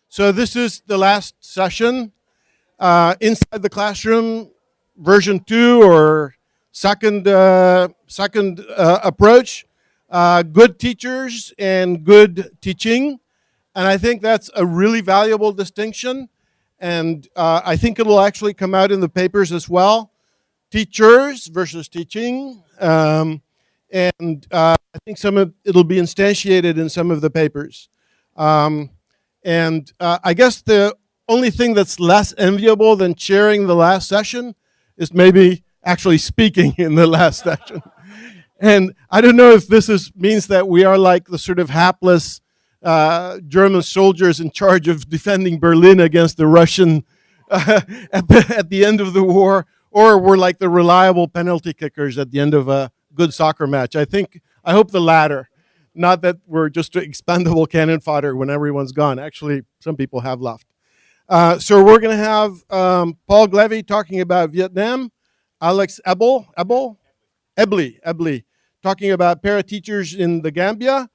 So this is the last session. Inside the classroom, version 2 or second approach. Good teachers and good teaching. And I think that's a really valuable distinction. And I think it'll actually come out in the papers as well. Teachers versus teaching. And I think it'll be instantiated in some of the papers. I guess the only thing that's less enviable than chairing the last session is maybe actually speaking in the last session. And I don't know if this means that we are like the sort of hapless German soldiers in charge of defending Berlin against the Russian at the end of the war, or we're like the reliable penalty kickers at the end of a good soccer match. I hope the latter. Not that we're just expendable cannon fodder when everyone's gone. Actually, some people have left. So we're going to have Paul Glewwe talking about Vietnam, Alex Eble talking about para-teachers in the Gambia,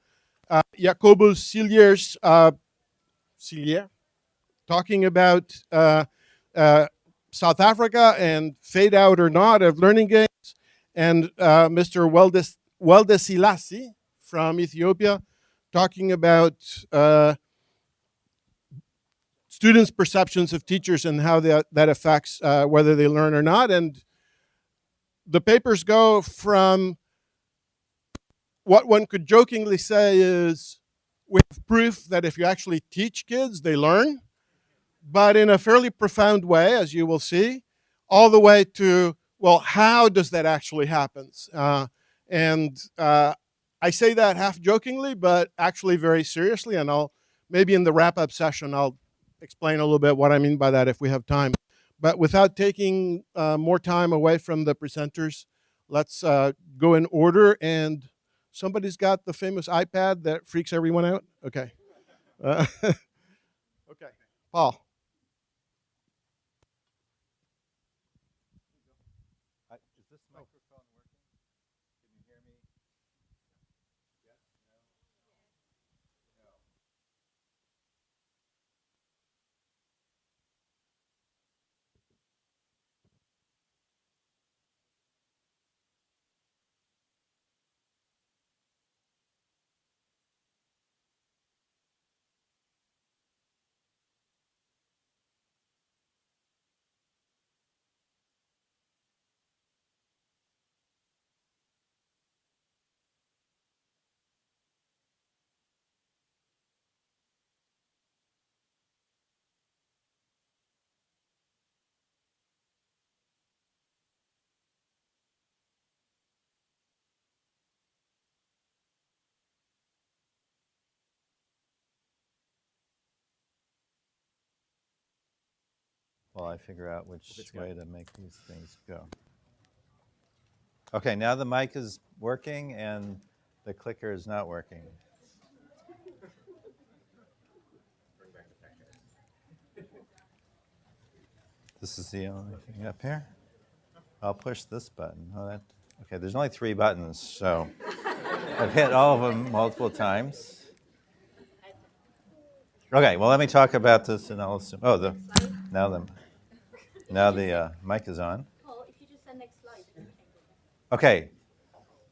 Jacobus Hsieh talking about South Africa and fade out or not of learning games, and Mr. Weldesilasi from Ethiopia talking about students' perceptions of teachers and how that affects whether they learn or not. And the papers go from what one could jokingly say is we have proof that if you actually teach kids, they learn, but in a fairly profound way, as you will see, all the way to, well, how does that actually happen? I say that half jokingly, but actually very seriously, and maybe in the wrap-up session, I'll explain a little bit what I mean by that if we have time. But without taking more time away from the presenters, let's go in order. And somebody's got the famous iPad that freaks everyone out? Okay. Okay. Paul. Is this microphone working? Can you hear me? Yes? No? No. While I figure out which way to make these things go. Okay, now the mic is working and the clicker is not working. This is the only thing up here. I'll push this button. Okay, there's only 3 buttons, so I've hit all of them multiple times. Okay, well, let me talk about this and I'll assume. Now the mic is on. Paul, if you just send next slide. Okay,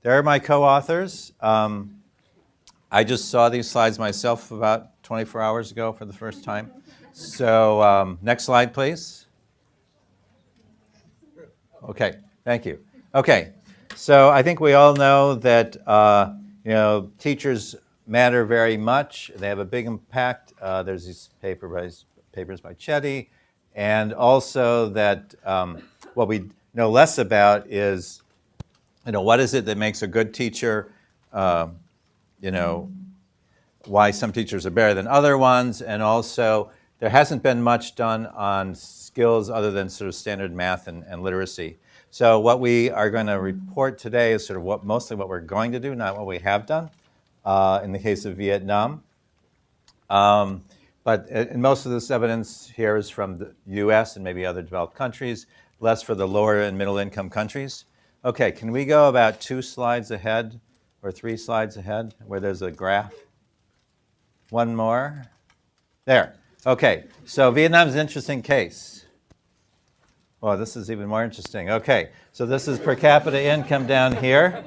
there are my co-authors. I just saw these slides myself about 24 hours ago for the first time. So next slide, please. Okay, thank you. Okay, so I think we all know that teachers matter very much. They have a big impact. There's these papers by Chetty, and also that what we know less about is, what is it that makes a good teacher? Why some teachers are better than other ones, and also there hasn't been much done on skills other than sort of standard math and literacy. So what we are going to report today is sort of mostly what we're going to do, not what we have done in the case of Vietnam. But most of this evidence here is from the US and maybe other developed countries, less for the lower and middle income countries. Okay, can we go about 2 slides ahead or 3 slides ahead where there's a graph? One more. There. Okay, so Vietnam's an interesting case. Well, this is even more interesting. Okay, so this is per capita income down here.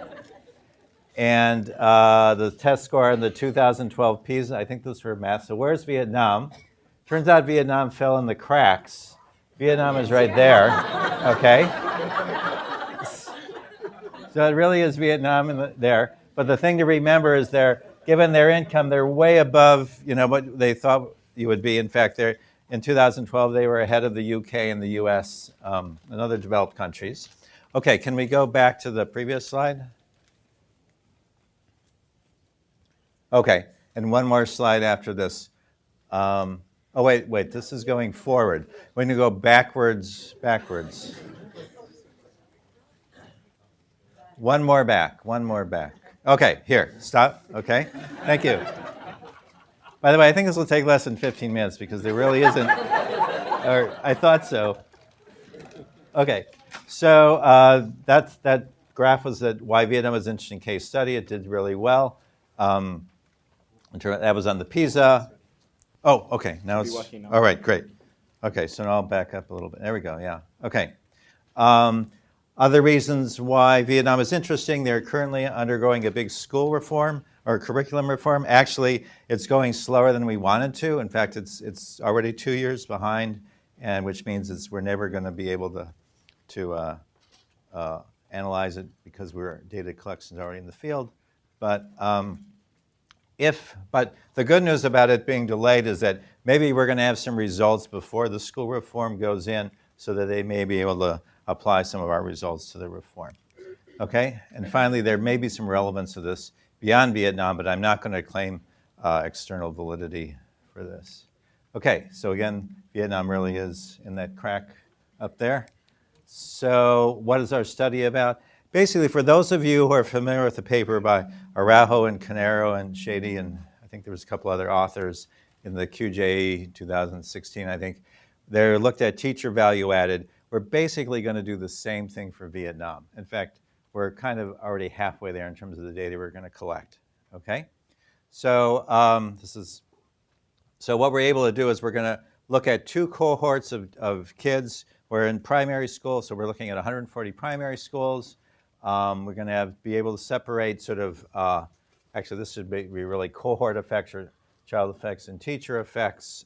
And the test score in the 2012 PISA, I think those were math. So where's Vietnam? Turns out Vietnam fell in the cracks. Vietnam is right there, okay? So it really is Vietnam there. But the thing to remember is given their income, they're way above, what they thought you would be. In fact, in 2012, they were ahead of the UK and the US and other developed countries. Okay, can we go back to the previous slide? Okay, and one more slide after this. Oh, wait, this is going forward. We're going to go backwards. One more back. Okay, here, stop. Okay, thank you. By the way, I think this will take less than 15 minutes because there really isn't, or I thought so. Okay, so that graph was why Vietnam was an interesting case study. It did really well. That was on the PISA. Oh, okay, now it's, all right, great. Okay, so now I'll back up a little bit. There we go, yeah, okay. Other reasons why Vietnam is interesting, they're currently undergoing a big school reform or curriculum reform. Actually, it's going slower than we wanted to. In fact, it's already 2 years behind, and which means we're never going to be able to analyze it because data collection is already in the field. But the good news about it being delayed is that maybe we're going to have some results before the school reform goes in so that they may be able to apply some of our results to the reform. Okay? And finally, there may be some relevance to this beyond Vietnam, but I'm not going to claim external validity for this. Okay, so again, Vietnam really is in that crack up there. So what is our study about? Basically, for those of you who are familiar with the paper by Araujo and Carneiro and Hsieh, and I think there was a couple other authors in the QJE 2016, I think, they looked at teacher value added. We're basically going to do the same thing for Vietnam. In fact, we're kind of already halfway there in terms of the data we're going to collect. Okay, so so what we're able to do is we're going to look at 2 cohorts of kids. We're in primary school, so we're looking at 140 primary schools. We're going to be able to separate sort of, actually this should be really cohort effects or child effects and teacher effects.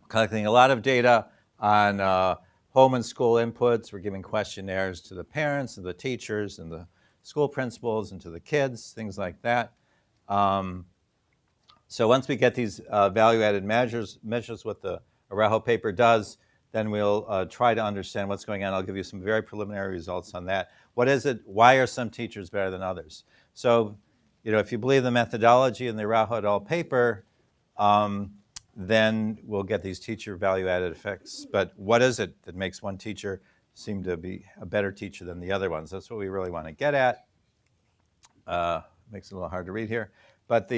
Collecting a lot of data on home and school inputs. We're giving questionnaires to the parents and the teachers and the school principals and to the kids, things like that. So once we get these value-added measures what the Araujo paper does, then we'll try to understand what's going on. I'll give you some very preliminary results on that. What is it? Why are some teachers better than others? So, if you believe the methodology in the Araujo et al. Paper, then we'll get these teacher value-added effects. But what is it that makes one teacher seem to be a better teacher than the other ones? That's what we really want to get at. Makes it a little hard to read here. But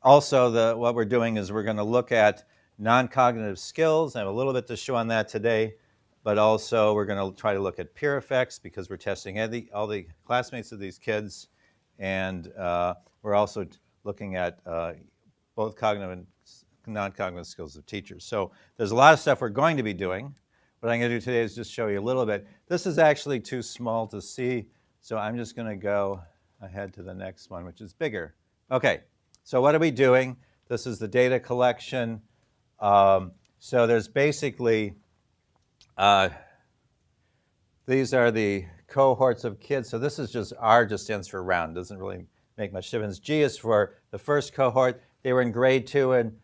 what we're doing is we're going to look at non-cognitive skills. I have a little bit to show on that today, but also we're going to try to look at peer effects because we're testing all the classmates of these kids, and we're also looking at both cognitive and non-cognitive skills of teachers. So there's a lot of stuff we're going to be doing. What I'm going to do today is just show you a little bit. This is actually too small to see, so I'm just going to go ahead to the next one, which is bigger. Okay, so what are we doing? This is the data collection. So there's basically, these are the cohorts of kids. So this is just R, just stands for round, doesn't really make much difference. G is for the first cohort. They were in grade 2 and,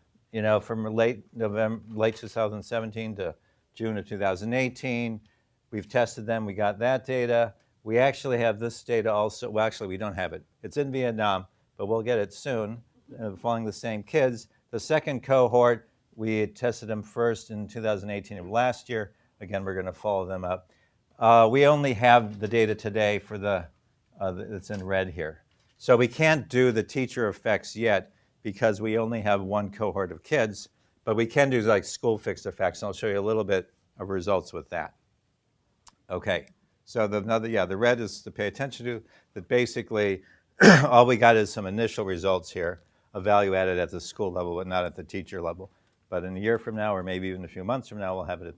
from late 2017 to June of 2018. We've tested them, we got that data. We actually have this data also, well actually we don't have it. It's in Vietnam, but we'll get it soon, following the same kids. The second cohort, we had tested them first in 2018 of last year. Again, we're going to follow them up. We only have the data today for that's in red here. So we can't do the teacher effects yet because we only have one cohort of kids, but we can do like school fixed effects, and I'll show you a little bit of results with that. Okay, so the red is to pay attention to, that basically all we got is some initial results here. a value added at the school level, but not at the teacher level. But in a year from now, or maybe even a few months from now, we'll have it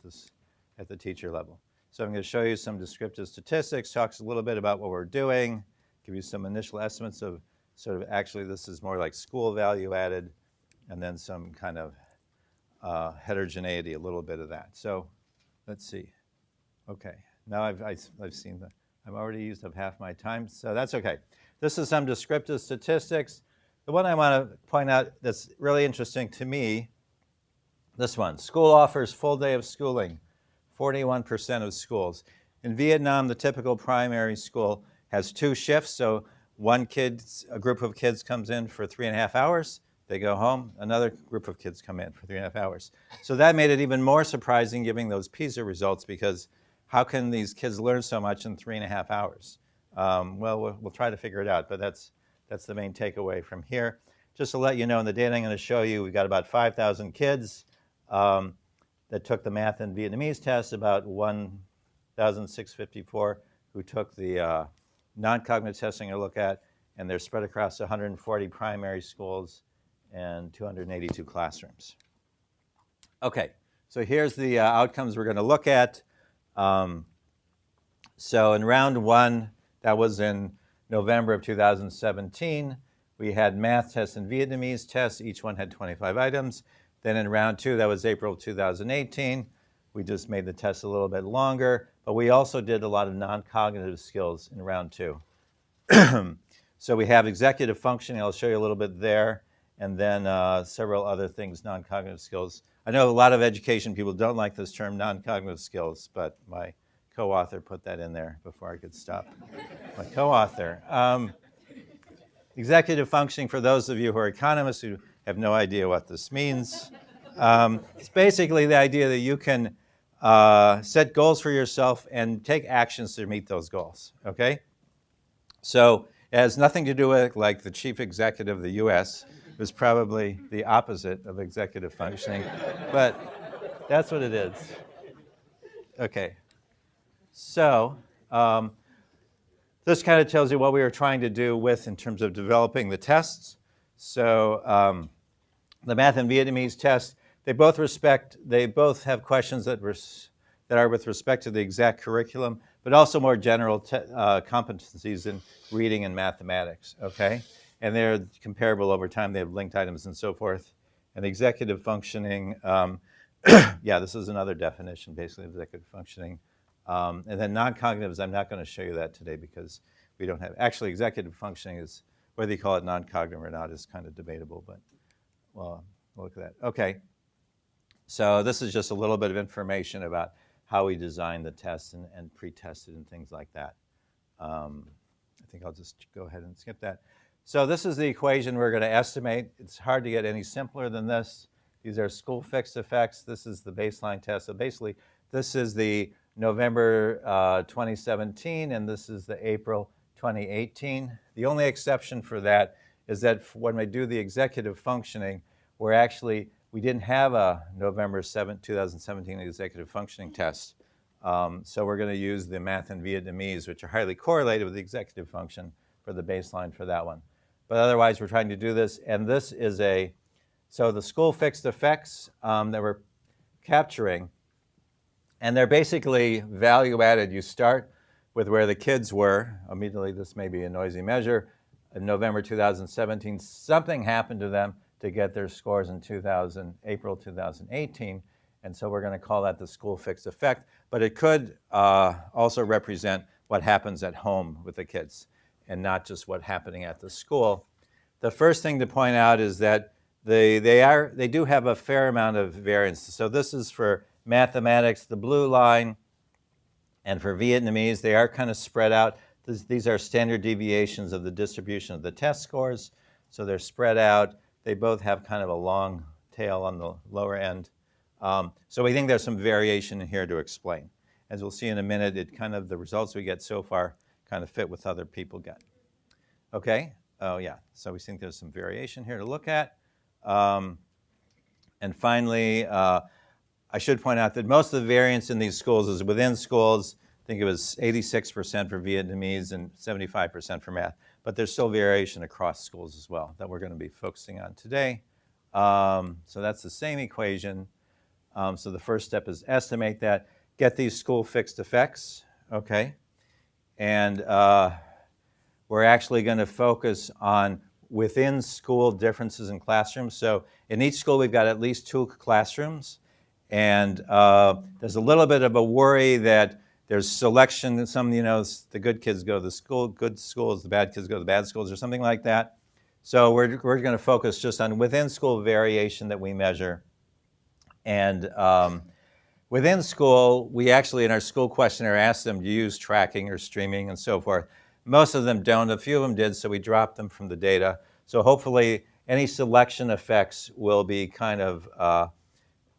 at the teacher level. So I'm going to show you some descriptive statistics, talks a little bit about what we're doing, give you some initial estimates of sort of actually this is more like school value added, and then some kind of heterogeneity, a little bit of that. So let's see. Okay, now I've seen that. I've already used up half my time, so that's okay. This is some descriptive statistics. The one I want to point out that's really interesting to me, this one, school offers full day of schooling, 41% of schools. In Vietnam, the typical primary school has 2 shifts, so a group of kids comes in for 3.5 hours, they go home, another group of kids come in for 3.5 hours. So that made it even more surprising giving those PISA results, because how can these kids learn so much in 3.5 hours? Well, we'll try to figure it out, but that's the main takeaway from here. Just to let you know, in the data I'm going to show you, we've got about 5,000 kids that took the math and Vietnamese test, about 1,654 who took the non-cognitive testing to look at, and they're spread across 140 primary schools and 282 classrooms. Okay, so here's the outcomes we're going to look at. So in round 1, that was in November of 2017, we had math tests and Vietnamese tests. Each one had 25 items. Then in round 2, that was April 2018, we just made the test a little bit longer, but we also did a lot of non-cognitive skills in round 2. So we have executive functioning, I'll show you a little bit there, and then several other things, non-cognitive skills. I know a lot of education people don't like this term, non-cognitive skills, but my co-author put that in there before I could stop. My co-author. Executive functioning, for those of you who are economists who have no idea what this means, it's basically the idea that you can set goals for yourself and take actions to meet those goals, okay? So it has nothing to do with, like, the chief executive of the US, who's probably the opposite of executive functioning, but that's what it is. Okay, so this kind of tells you what we were trying to do in terms of developing the tests. So the math and Vietnamese test, they both have questions that are with respect to the exact curriculum, but also more general competencies in reading and mathematics, okay? And they're comparable over time. They have linked items and so forth. And executive functioning, yeah, this is another definition, basically, of executive functioning. And then non-cognitives, I'm not going to show you that today because we don't have, actually executive functioning is, whether you call it non-cognitive or not is kind of debatable, but well, we'll look at that. Okay, so this is just a little bit of information about how we designed the tests and pre-tested and things like that. I think I'll just go ahead and skip that. So this is the equation we're going to estimate. It's hard to get any simpler than this. These are school fixed effects. This is the baseline test. So basically, this is the November 2017, and this is the April 2018. The only exception for that is that when we do the executive functioning, we didn't have a November 7, 2017 executive functioning test. So we're going to use the math and Vietnamese, which are highly correlated with the executive function, for the baseline for that one. But otherwise, we're trying to do this, and this is so the school fixed effects that we're capturing, and they're basically value added. You start with where the kids were. Immediately, this may be a noisy measure. In November 2017, something happened to them to get their scores in April 2018, and so we're going to call that the school fixed effect. But it could also represent what happens at home with the kids, and not just what's happening at the school. The first thing to point out is that they do have a fair amount of variance. So this is for mathematics, the blue line, and for Vietnamese, they are kind of spread out. These are standard deviations of the distribution of the test scores, so they're spread out. They both have kind of a long tail on the lower end. So we think there's some variation in here to explain. As we'll see in a minute, the results we get so far kind of fit with other people get. Okay, oh yeah, so we think there's some variation here to look at. And finally, I should point out that most of the variance in these schools is within schools. I think it was 86% for Vietnamese and 75% for math. but there's still variation across schools as well that we're going to be focusing on today. So that's the same equation. So the first step is estimate that, get these school fixed effects, okay? And we're actually going to focus on within school differences in classrooms. So in each school, we've got at least 2 classrooms. And there's a little bit of a worry that there's selection. Some, the good kids go to the good schools, the bad kids go to the bad schools, or something like that. So we're going to focus just on within school variation that we measure. And within school, we actually, in our school questionnaire, asked them to use tracking or streaming and so forth. Most of them don't. A few of them did, so we dropped them from the data. So hopefully, any selection effects will be kind of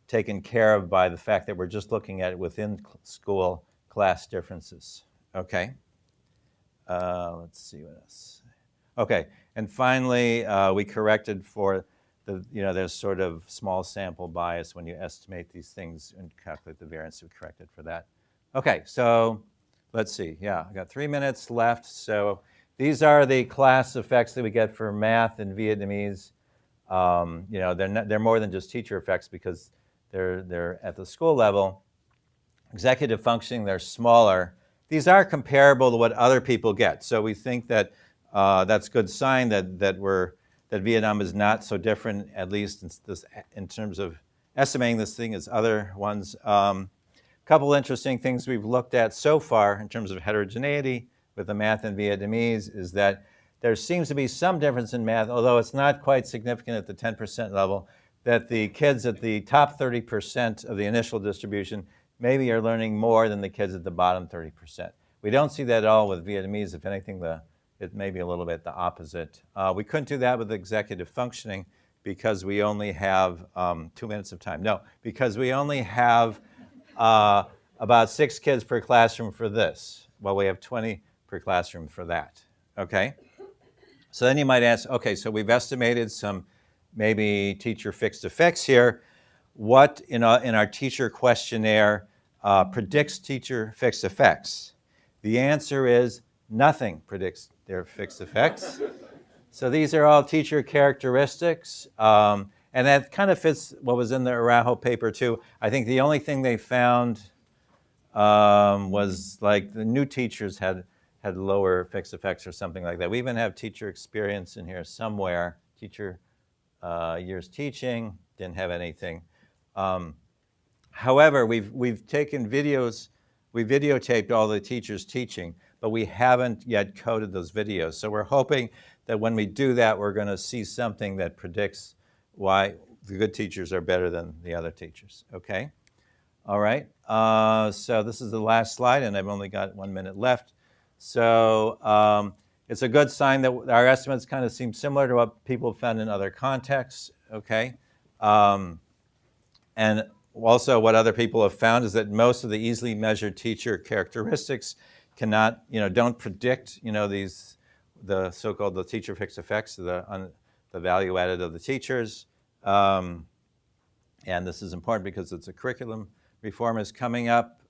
taken care of by the fact that we're just looking at it within school class differences. Okay? Let's see what else. Okay, and finally, we corrected for there's sort of small sample bias when you estimate these things and calculate the variance. We corrected for that. Okay, so let's see. Yeah, I got 3 minutes left. So these are the class effects that we get for math and Vietnamese. They're more than just teacher effects because they're at the school level. Executive functioning, they're smaller. These are comparable to what other people get. So we think that that's a good sign that Vietnam is not so different, at least in terms of estimating this thing as other ones. Couple interesting things we've looked at so far in terms of heterogeneity with the math and Vietnamese is that there seems to be some difference in math, although it's not quite significant at the 10% level, that the kids at the top 30% of the initial distribution maybe are learning more than the kids at the bottom 30%. We don't see that at all with Vietnamese. If anything, it may be a little bit the opposite. We couldn't do that with executive functioning because we only have 2 minutes of time. No, because we only have about 6 kids per classroom for this. Well, we have 20 per classroom for that, okay? So then you might ask, okay, so we've estimated some maybe teacher fixed effects here. What in our teacher questionnaire predicts teacher fixed effects? The answer is nothing predicts their fixed effects. So these are all teacher characteristics. And that kind of fits what was in the Araujo paper too. I think the only thing they found was like the new teachers had lower fixed effects or something like that. We even have teacher experience in here somewhere. Teacher years teaching, didn't have anything. However, we've taken videos, we videotaped all the teachers teaching, but we haven't yet coded those videos. So we're hoping that when we do that, we're going to see something that predicts why the good teachers are better than the other teachers, okay? All right, so this is the last slide, and I've only got 1 minute left. So it's a good sign that our estimates kind of seem similar to what people found in other contexts, okay? And also what other people have found is that most of the easily measured teacher characteristics cannot, don't predict, the so-called the teacher fixed effects, the value added of the teachers. And this is important because it's a curriculum reform is coming up.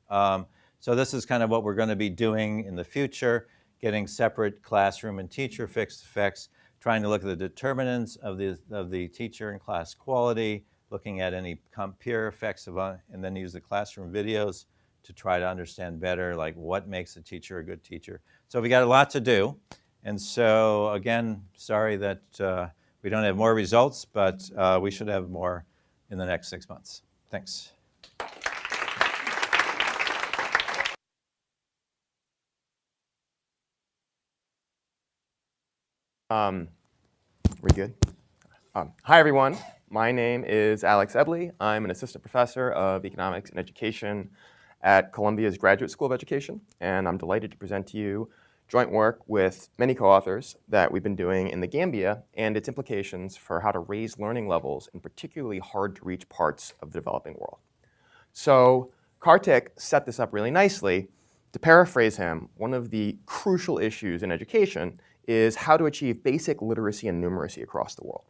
So this is kind of what we're going to be doing in the future, getting separate classroom and teacher fixed effects, trying to look at the determinants of the teacher and class quality, looking at any peer effects and then use the classroom videos to try to understand better, like what makes a teacher a good teacher. So we got a lot to do. And so again, sorry that we don't have more results, but we should have more in the next 6 months. Thanks. We good? Hi, everyone. My name is Alex Eble. I'm an assistant professor of economics and education at Colombia's Graduate School of Education, and I'm delighted to present to you joint work with many co-authors that we've been doing in the Gambia and its implications for how to raise learning levels in particularly hard-to-reach parts of the developing world. So Kartik set this up really nicely. To paraphrase him, one of the crucial issues in education is how to achieve basic literacy and numeracy across the world.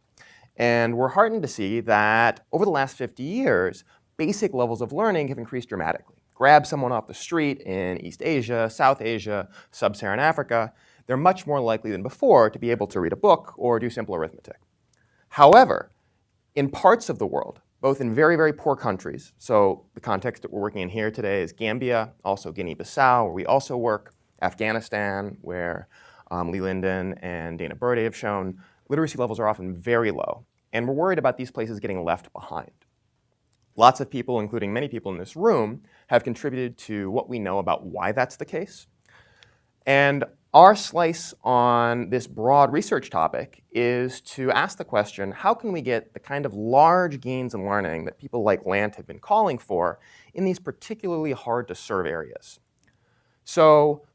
And we're heartened to see that over the last 50 years, basic levels of learning have increased dramatically. Grab someone off the street in East Asia, South Asia, Sub-Saharan Africa, they're much more likely than before to be able to read a book or do simple arithmetic. However, in parts of the world, both in very, very poor countries, so the context that we're working in here today is Gambia, also Guinea-Bissau, where we also work, Afghanistan, where Lee Linden and Dana Burde have shown literacy levels are often very low, and we're worried about these places getting left behind. Lots of people, including many people in this room, have contributed to what we know about why that's the case. And our slice on this broad research topic is to ask the question, how can we get the kind of large gains in learning that people like Lant have been calling for in these particularly hard to serve areas? So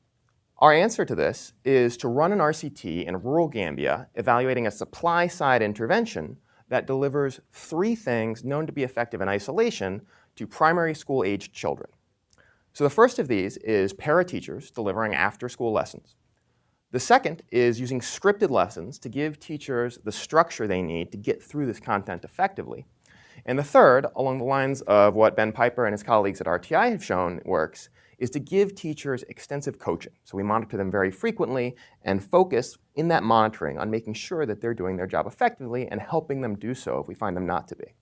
our answer to this is to run an RCT in rural Gambia evaluating a supply-side intervention that delivers 3 things known to be effective in isolation to primary school-aged children. So the first of these is para-teachers delivering after-school lessons. The second is using scripted lessons to give teachers the structure they need to get through this content effectively. And the third, along the lines of what Ben Piper and his colleagues at RTI have shown works, is to give teachers extensive coaching. So we monitor them very frequently and focus in that monitoring on making sure that they're doing their job effectively and helping them do so if we find them not to be.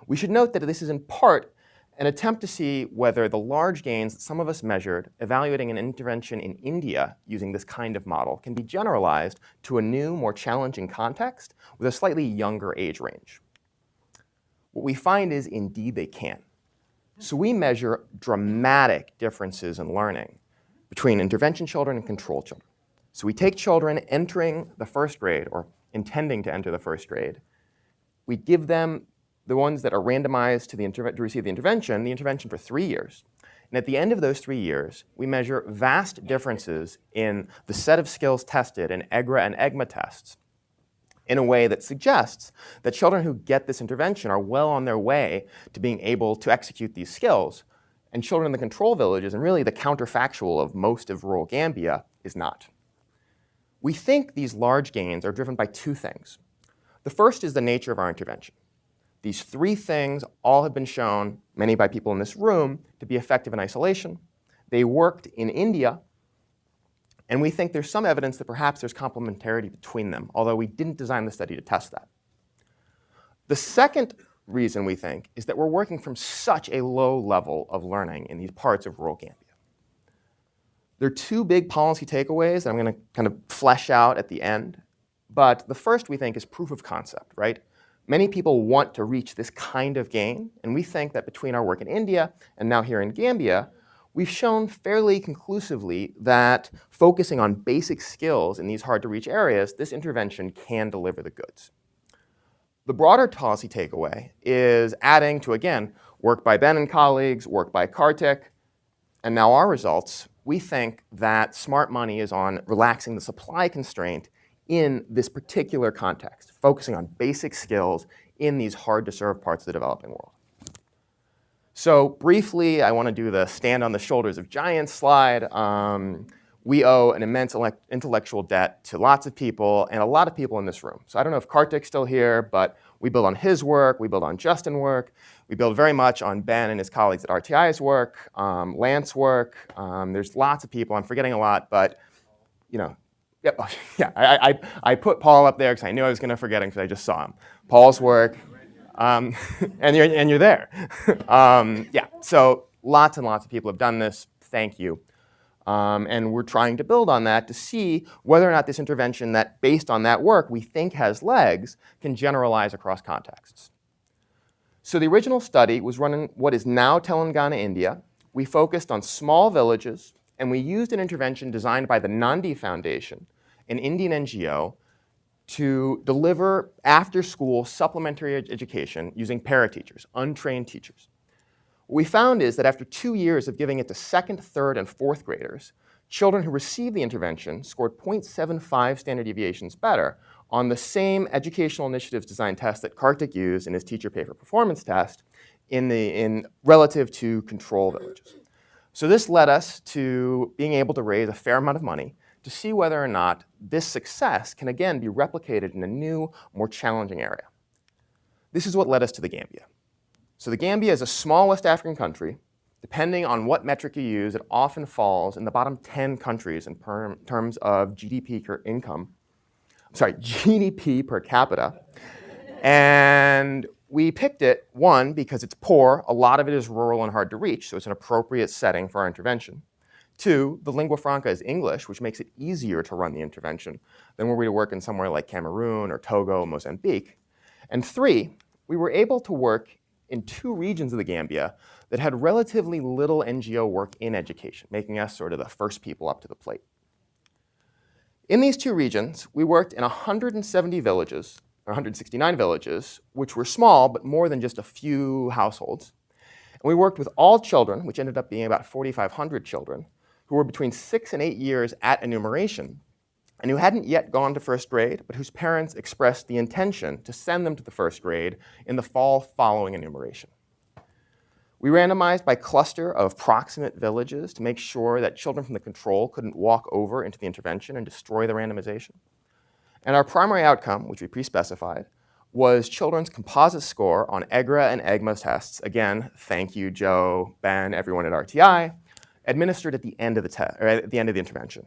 We should note that this is in part an attempt to see whether the large gains that some of us measured evaluating an intervention in India using this kind of model can be generalized to a new, more challenging context with a slightly younger age range. What we find is indeed they can. So we measure dramatic differences in learning between intervention children and control children. So we take children entering the first grade or intending to enter the first grade. We give them the ones that are randomized to receive the intervention for 3 years. And at the end of those 3 years, we measure vast differences in the set of skills tested in EGRA and EGMA tests in a way that suggests that children who get this intervention are well on their way to being able to execute these skills, and children in the control villages, and really the counterfactual of most of rural Gambia, is not. We think these large gains are driven by 2 things. The first is the nature of our intervention. These 3 things all have been shown, many by people in this room, to be effective in isolation. They worked in India, and we think there's some evidence that perhaps there's complementarity between them, although we didn't design the study to test that. The second reason we think is that we're working from such a low level of learning in these parts of rural Gambia. There are 2 big policy takeaways that I'm going to kind of flesh out at the end. But the first, we think, is proof of concept, right? Many people want to reach this kind of gain, and we think that between our work in India and now here in Gambia, we've shown fairly conclusively that focusing on basic skills in these hard-to-reach areas, this intervention can deliver the goods. The broader policy takeaway is adding to, again, work by Ben and colleagues, work by Kartik, and now our results. We think that smart money is on relaxing the supply constraint in this particular context, focusing on basic skills in these hard-to-serve parts of the developing world. So briefly, I want to do the stand on the shoulders of giants slide. We owe an immense intellectual debt to lots of people and a lot of people in this room. So I don't know if Kartik's still here, but we build on his work, we build on Justin's work, we build very much on Ben and his colleagues at RTI's work, Lance's work. There's lots of people, I'm forgetting a lot, but you know, yep, yeah, I put Paul up there because I knew I was going to forget him because I just saw him. Paul's work. And you're there. Yeah, so lots and lots of people have done this. Thank you. And we're trying to build on that to see whether or not this intervention that, based on that work, we think has legs, can generalize across contexts. So the original study was run in what is now Telangana, India. We focused on small villages, and we used an intervention designed by the Nandi Foundation, an Indian NGO, to deliver after-school supplementary education using para-teachers, untrained teachers. What we found is that after 2 years of giving it to 2nd, 3rd, and 4th graders, children who received the intervention scored 0.75 standard deviations better on the same educational initiatives design test that Kartik used in his teacher pay for performance test in relative to control villages. So this led us to being able to raise a fair amount of money to see whether or not this success can again be replicated in a new, more challenging area. This is what led us to the Gambia. So the Gambia is a small West African country. Depending on what metric you use, it often falls in the bottom 10 countries in terms of GDP GDP per capita. And we picked it, one, because it's poor. A lot of it is rural and hard to reach, so it's an appropriate setting for our intervention. Two, the lingua franca is English, which makes it easier to run the intervention than were we to work in somewhere like Cameroon or Togo, Mozambique. And three, we were able to work in 2 regions of the Gambia that had relatively little NGO work in education, making us sort of the first people up to the plate. In these 2 regions, we worked in 170 villages, or 169 villages, which were small, but more than just a few households. And we worked with all children, which ended up being about 4,500 children, who were between 6 and 8 years at enumeration, and who hadn't yet gone to first grade, but whose parents expressed the intention to send them to the first grade in the fall following enumeration. We randomized by cluster of proximate villages to make sure that children from the control couldn't walk over into the intervention and destroy the randomization. And our primary outcome, which we pre-specified, was children's composite score on EGRA and EGMA tests. Again, thank you, Joe, Ben, everyone at RTI, administered at the end of the intervention.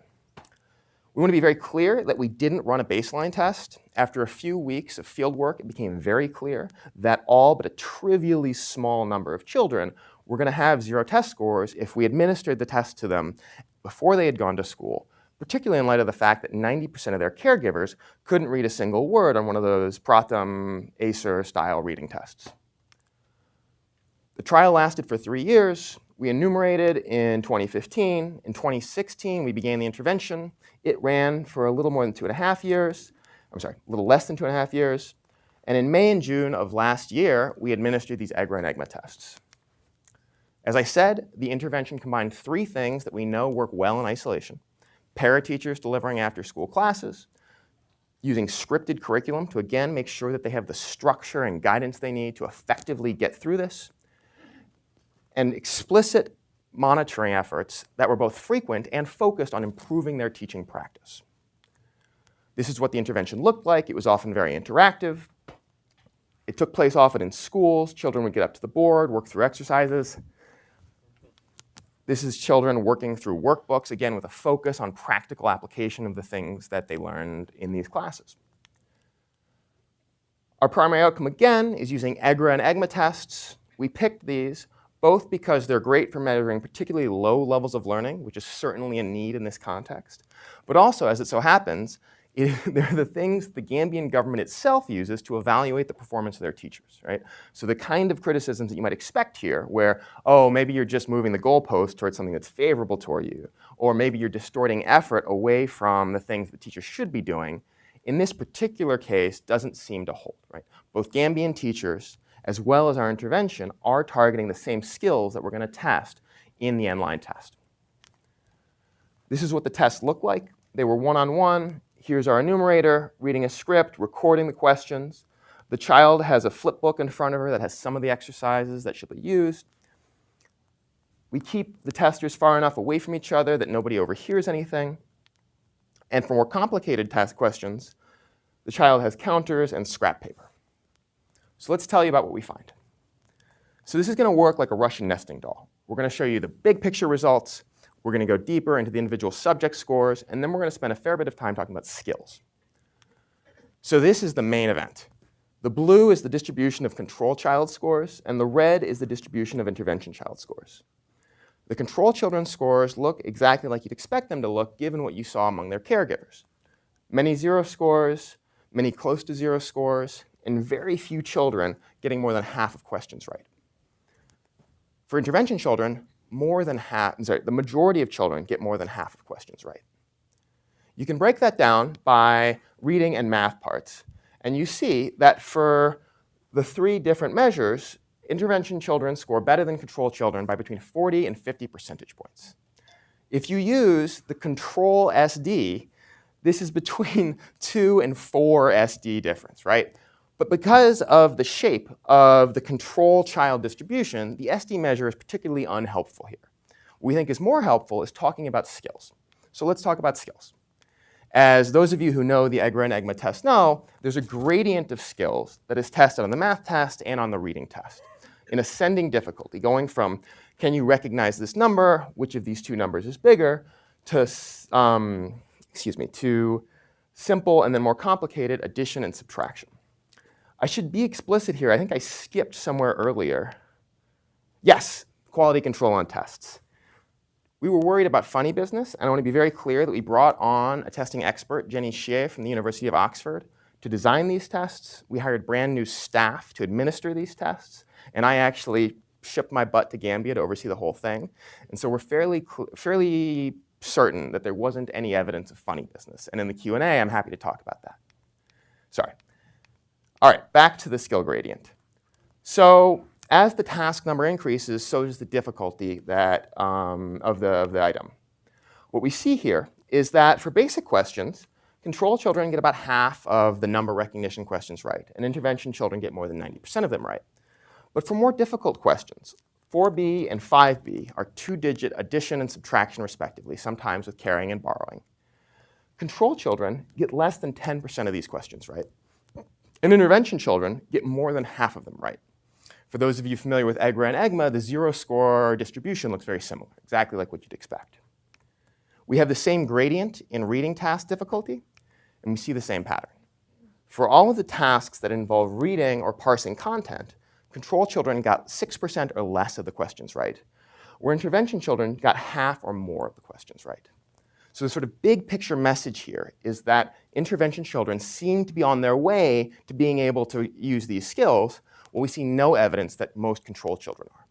We want to be very clear that we didn't run a baseline test. After a few weeks of field work, it became very clear that all but a trivially small number of children were going to have 0 test scores if we administered the test to them before they had gone to school, particularly in light of the fact that 90% of their caregivers couldn't read a single word on one of those Pratham Acer-style reading tests. The trial lasted for 3 years. We enumerated in 2015. In 2016, we began the intervention. It ran for a little more than 2.5 years. I'm sorry, a little less than 2.5 years. And in May and June of last year, we administered these EGRA and EGMA tests. As I said, the intervention combined 3 things that we know work well in isolation: para-teachers delivering after-school classes, using scripted curriculum to, again, make sure that they have the structure and guidance they need to effectively get through this, and explicit monitoring efforts that were both frequent and focused on improving their teaching practice. This is what the intervention looked like. It was often very interactive. It took place often in schools. Children would get up to the board, work through exercises. This is children working through workbooks, again, with a focus on practical application of the things that they learned in these classes. Our primary outcome, again, is using EGRA and EGMA tests. We picked these both because they're great for measuring particularly low levels of learning, which is certainly a need in this context, but also, as it so happens, they're the things the Gambian government itself uses to evaluate the performance of their teachers, right? So the kind of criticisms that you might expect here, where, oh, maybe you're just moving the goalpost towards something that's favorable toward you, or maybe you're distorting effort away from the things the teachers should be doing, in this particular case doesn't seem to hold, right? Both Gambian teachers, as well as our intervention, are targeting the same skills that we're going to test in the N-line test. This is what the tests look like. They were one-on-one. Here's our enumerator, reading a script, recording the questions. The child has a flip book in front of her that has some of the exercises that she'll be used. We keep the testers far enough away from each other that nobody overhears anything. And for more complicated test questions, the child has counters and scrap paper. So let's tell you about what we find. So this is going to work like a Russian nesting doll. We're going to show you the big picture results. We're going to go deeper into the individual subject scores, and then we're going to spend a fair bit of time talking about skills. So this is the main event. The blue is the distribution of control child scores, and the red is the distribution of intervention child scores. The control children's scores look exactly like you'd expect them to look given what you saw among their caregivers. Many 0 scores, many close to 0 scores, and very few children getting more than half of questions right. For intervention children, the majority of children get more than half of questions right. You can break that down by reading and math parts, and you see that for the 3 different measures, intervention children score better than control children by between 40 and 50 percentage points. If you use the control SD, this is between 2 and 4 SD difference, right? But because of the shape of the control child distribution, the SD measure is particularly unhelpful here. What we think is more helpful is talking about skills. So let's talk about skills. As those of you who know the EGRA and EGMA test know, there's a gradient of skills that is tested on the math test and on the reading test. in ascending difficulty, going from can you recognize this number, which of these two numbers is bigger, to, to simple and then more complicated addition and subtraction. I should be explicit here. I think I skipped somewhere earlier. Yes, quality control on tests. We were worried about funny business, and I want to be very clear that we brought on a testing expert, Hsieh from the University of Oxford, to design these tests. We hired brand new staff to administer these tests, and I actually shipped my butt to Gambia to oversee the whole thing. And so we're fairly certain that there wasn't any evidence of funny business. And in the Q&A, I'm happy to talk about that. Sorry. All right, back to the skill gradient. So as the task number increases, so does the difficulty of the item. What we see here is that for basic questions, control children get about half of the number recognition questions right, and intervention children get more than 90% of them right. But for more difficult questions, 4B and 5B are two-digit addition and subtraction respectively, sometimes with carrying and borrowing. Control children get less than 10% of these questions right, and intervention children get more than half of them right. For those of you familiar with EGRA and EGMA, the zero score distribution looks very similar, exactly like what you'd expect. We have the same gradient in reading task difficulty, and we see the same pattern. For all of the tasks that involve reading or parsing content, control children got 6% or less of the questions right, where intervention children got half or more of the questions right. So the sort of big picture message here is that intervention children seem to be on their way to being able to use these skills, while we see no evidence that most control children are.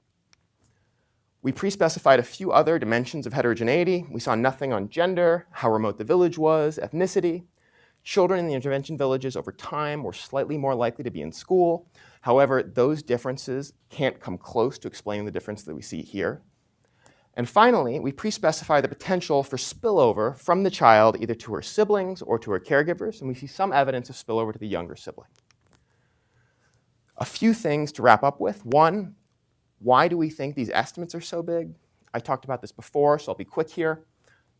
We pre-specified a few other dimensions of heterogeneity. We saw nothing on gender, how remote the village was, ethnicity. Children in the intervention villages over time were slightly more likely to be in school. However, those differences can't come close to explaining the difference that we see here. And finally, we pre-specify the potential for spillover from the child either to her siblings or to her caregivers, and we see some evidence of spillover to the younger sibling. A few things to wrap up with. One, why do we think these estimates are so big? I talked about this before, so I'll be quick here.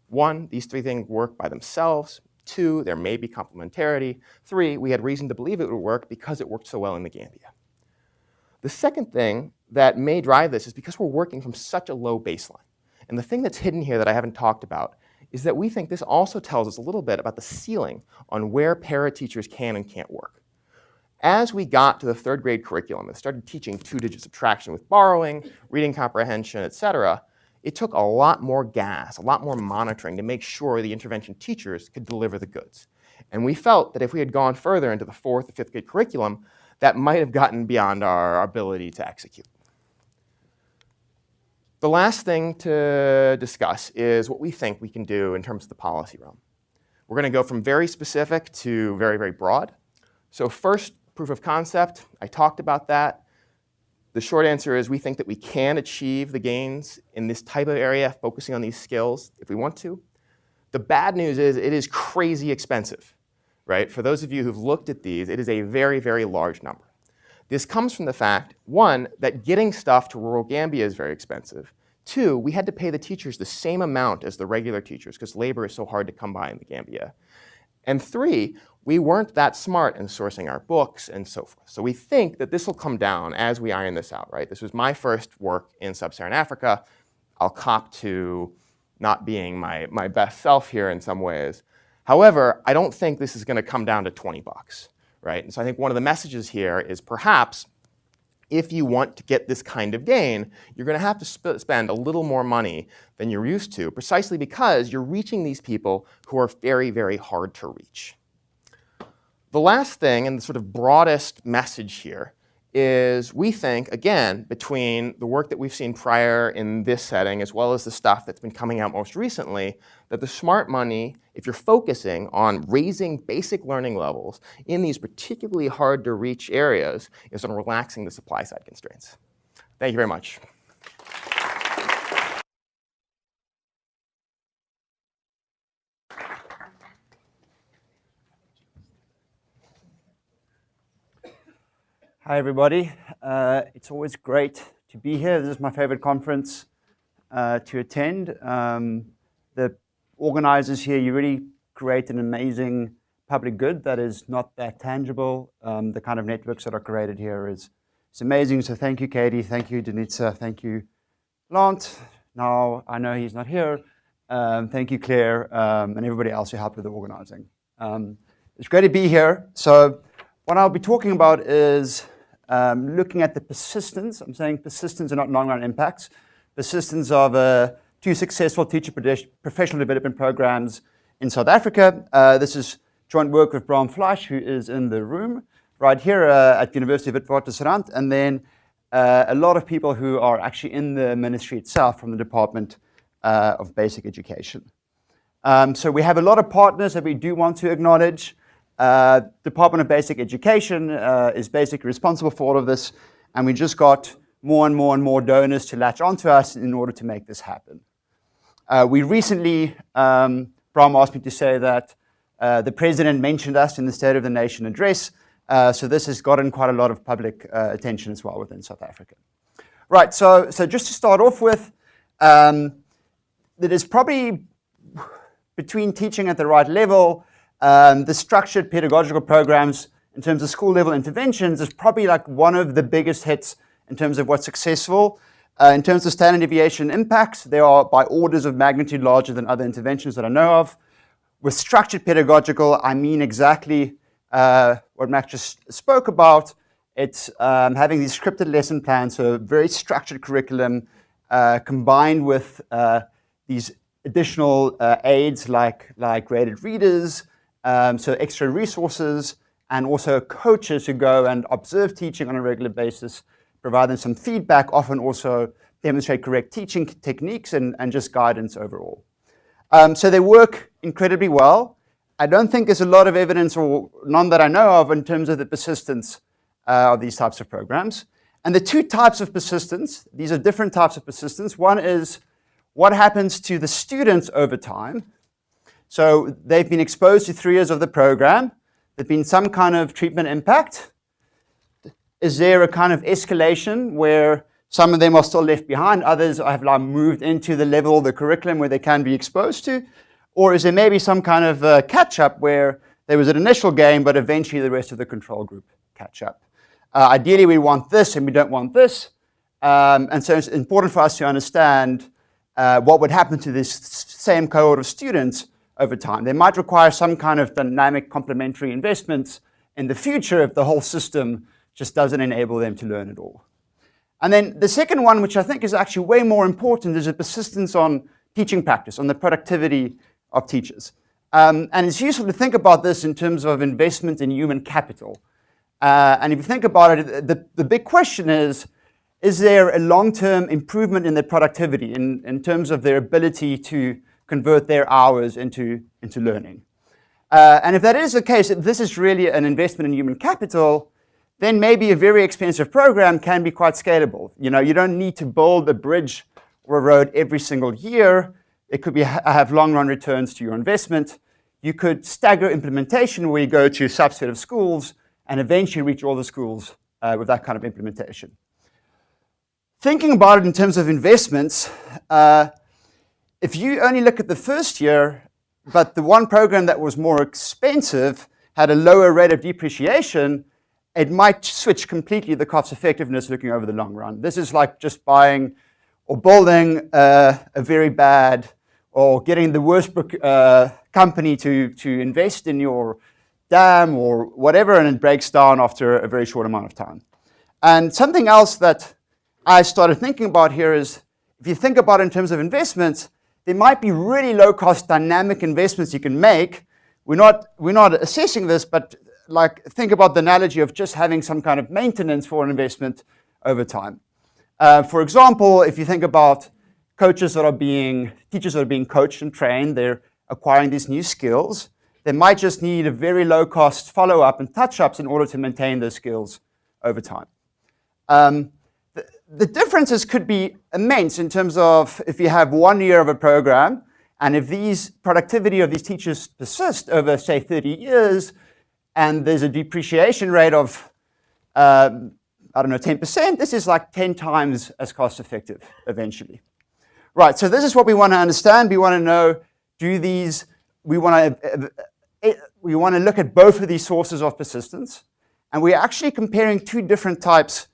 One, these three things work by themselves. Two, there may be complementarity. Three, we had reason to believe it would work because it worked so well in the Gambia. The second thing that may drive this is because we're working from such a low baseline. And the thing that's hidden here that I haven't talked about is that we think this also tells us a little bit about the ceiling on where para-teachers can and can't work. As we got to the third grade curriculum and started teaching two-digit subtraction with borrowing, reading comprehension, et cetera, it took a lot more gas, a lot more monitoring to make sure the intervention teachers could deliver the goods. And we felt that if we had gone further into the fourth or fifth grade curriculum, that might have gotten beyond our ability to execute. The last thing to discuss is what we think we can do in terms of the policy realm. We're going to go from very specific to very, very broad. So first, proof of concept. I talked about that. The short answer is we think that we can achieve the gains in this type of area, focusing on these skills if we want to. The bad news is it is crazy expensive, right? For those of you who've looked at these, it is a very, very large number. This comes from the fact, one, that getting stuff to rural Gambia is very expensive. Two, we had to pay the teachers the same amount as the regular teachers because labor is so hard to come by in the Gambia. And three, we weren't that smart in sourcing our books and so forth. So we think that this will come down as we iron this out, right? This was my first work in sub-Saharan Africa. I'll cop to not being my best self here in some ways. However, I don't think this is going to come down to 20 bucks, right? And so I think one of the messages here is perhaps if you want to get this kind of gain, you're going to have to spend a little more money than you're used to, precisely because you're reaching these people who are very, very hard to reach. The last thing, and the sort of broadest message here, is we think, again, between the work that we've seen prior in this setting as well as the stuff that's been coming out most recently, that the smart money, if you're focusing on raising basic learning levels in these particularly hard to reach areas, is on relaxing the supply side constraints. Thank you very much. Hi, everybody. It's always great to be here. This is my favorite conference to attend. The organizers here, you really create an amazing public good that is not that tangible. The kind of networks that are created here is It's amazing. So thank you, Katie. Thank you, Denitsa. Thank you, Lant. Now, I know he's not here. Thank you, Claire, and everybody else who helped with the organizing. It's great to be here. So what I'll be talking about is looking at the persistence. I'm saying persistence and not long-run impacts. Persistence of 2 successful teacher professional development programs in South Africa. This is joint work with Bram Fleisch, who is in the room right here at University of Witwatersrand, and then a lot of people who are actually in the ministry itself from the Department of Basic Education. So we have a lot of partners that we do want to acknowledge. Department of Basic Education is basically responsible for all of this, and we just got more and more and more donors to latch onto us in order to make this happen. We recently, Bram asked me to say that the President mentioned us in the State of the Nation address, so this has gotten quite a lot of public attention as well within South Africa. Right, so just to start off with, that is probably between teaching at the right level, the structured pedagogical programs in terms of school level interventions is probably like one of the biggest hits in terms of what's successful. In terms of standard deviation impacts, they are by orders of magnitude larger than other interventions that I know of. With structured pedagogical, I mean exactly what Mac just spoke about. It's having these scripted lesson plans, so very structured curriculum combined with these additional aids like graded readers, so extra resources, and also coaches who go and observe teaching on a regular basis, provide them some feedback, often also demonstrate correct teaching techniques and just guidance overall. So they work incredibly well. I don't think there's a lot of evidence, or none that I know of, in terms of the persistence of these types of programs. And the 2 types of persistence, these are different types of persistence. One is what happens to the students over time. So they've been exposed to 3 years of the program. There's been some kind of treatment impact. Is there a kind of escalation where some of them are still left behind, others have like moved into the level of the curriculum where they can be exposed to? Or is there maybe some kind of catch-up where there was an initial gain, but eventually the rest of the control group catch up? Ideally, we want this and we don't want this. And so it's important for us to understand what would happen to this same cohort of students over time. They might require some kind of dynamic complementary investments in the future if the whole system just doesn't enable them to learn at all. And then the second one, which I think is actually way more important, is a persistence on teaching practice, on the productivity of teachers. And it's useful to think about this in terms of investment in human capital. And if you think about it, the big question is there a long-term improvement in their productivity in terms of their ability to convert their hours into learning? And if that is the case, if this is really an investment in human capital, then maybe a very expensive program can be quite scalable. You know, you don't need to build a bridge or a road every single year. It could be have long-run returns to your investment. You could stagger implementation where you go to a subset of schools and eventually reach all the schools with that kind of implementation. Thinking about it in terms of investments, if you only look at the first year, but the one program that was more expensive had a lower rate of depreciation, it might switch completely the cost effectiveness looking over the long run. This is like just buying or building a very bad or getting the worst company to invest in your dam or whatever, and it breaks down after a very short amount of time. And something else that I started thinking about here is, if you think about it in terms of investments, there might be really low-cost dynamic investments you can make. We're not assessing this, but like think about the analogy of just having some kind of maintenance for an investment over time. For example, if you think about teachers that are being coached and trained, they're acquiring these new skills. They might just need a very low-cost follow-up and touch-ups in order to maintain those skills over time. The differences could be immense in terms of if you have 1 year of a program, and if these productivity of these teachers persist over, say, 30 years, and there's a depreciation rate of, 10%, this is like 10 times as cost effective eventually. Right, so this is what we want to understand. We want to know, we want to look at both of these sources of persistence, and we're actually comparing 2 different types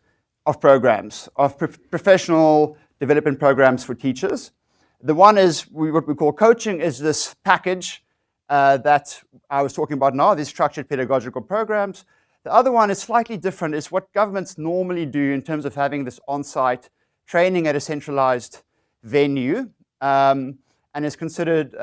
programs, of professional development programs for teachers. The one is what we call coaching, is this package that I was talking about now, these structured pedagogical programs. The other one is slightly different. It's what governments normally do in terms of having this on-site training at a centralized venue, and is considered,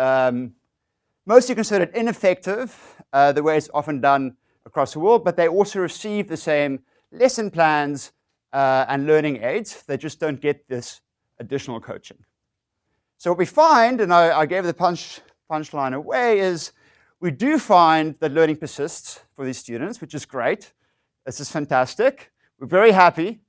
mostly considered ineffective, the way it's often done across the world, but they also receive the same lesson plans and learning aids. They just don't get this additional coaching. So what we find, and I gave the punchline away, is we do find that learning persists for these students, which is great. This is fantastic. We're very happy.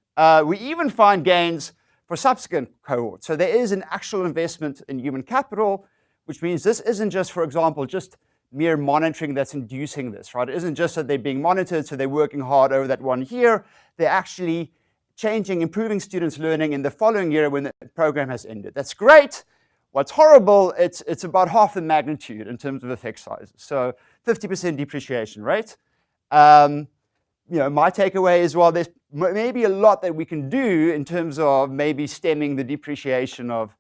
We even find gains for subsequent cohorts. So there is an actual investment in human capital, which means this isn't just, for example, just mere monitoring that's inducing this, right? It isn't just that they're being monitored, so they're working hard over that 1 year. They're actually changing, improving students' learning in the following year when the program has ended. That's great. What's horrible, it's about half the magnitude in terms of effect sizes. So 50% depreciation rate. My takeaway is, well, there's maybe a lot that we can do in terms of maybe stemming the depreciation of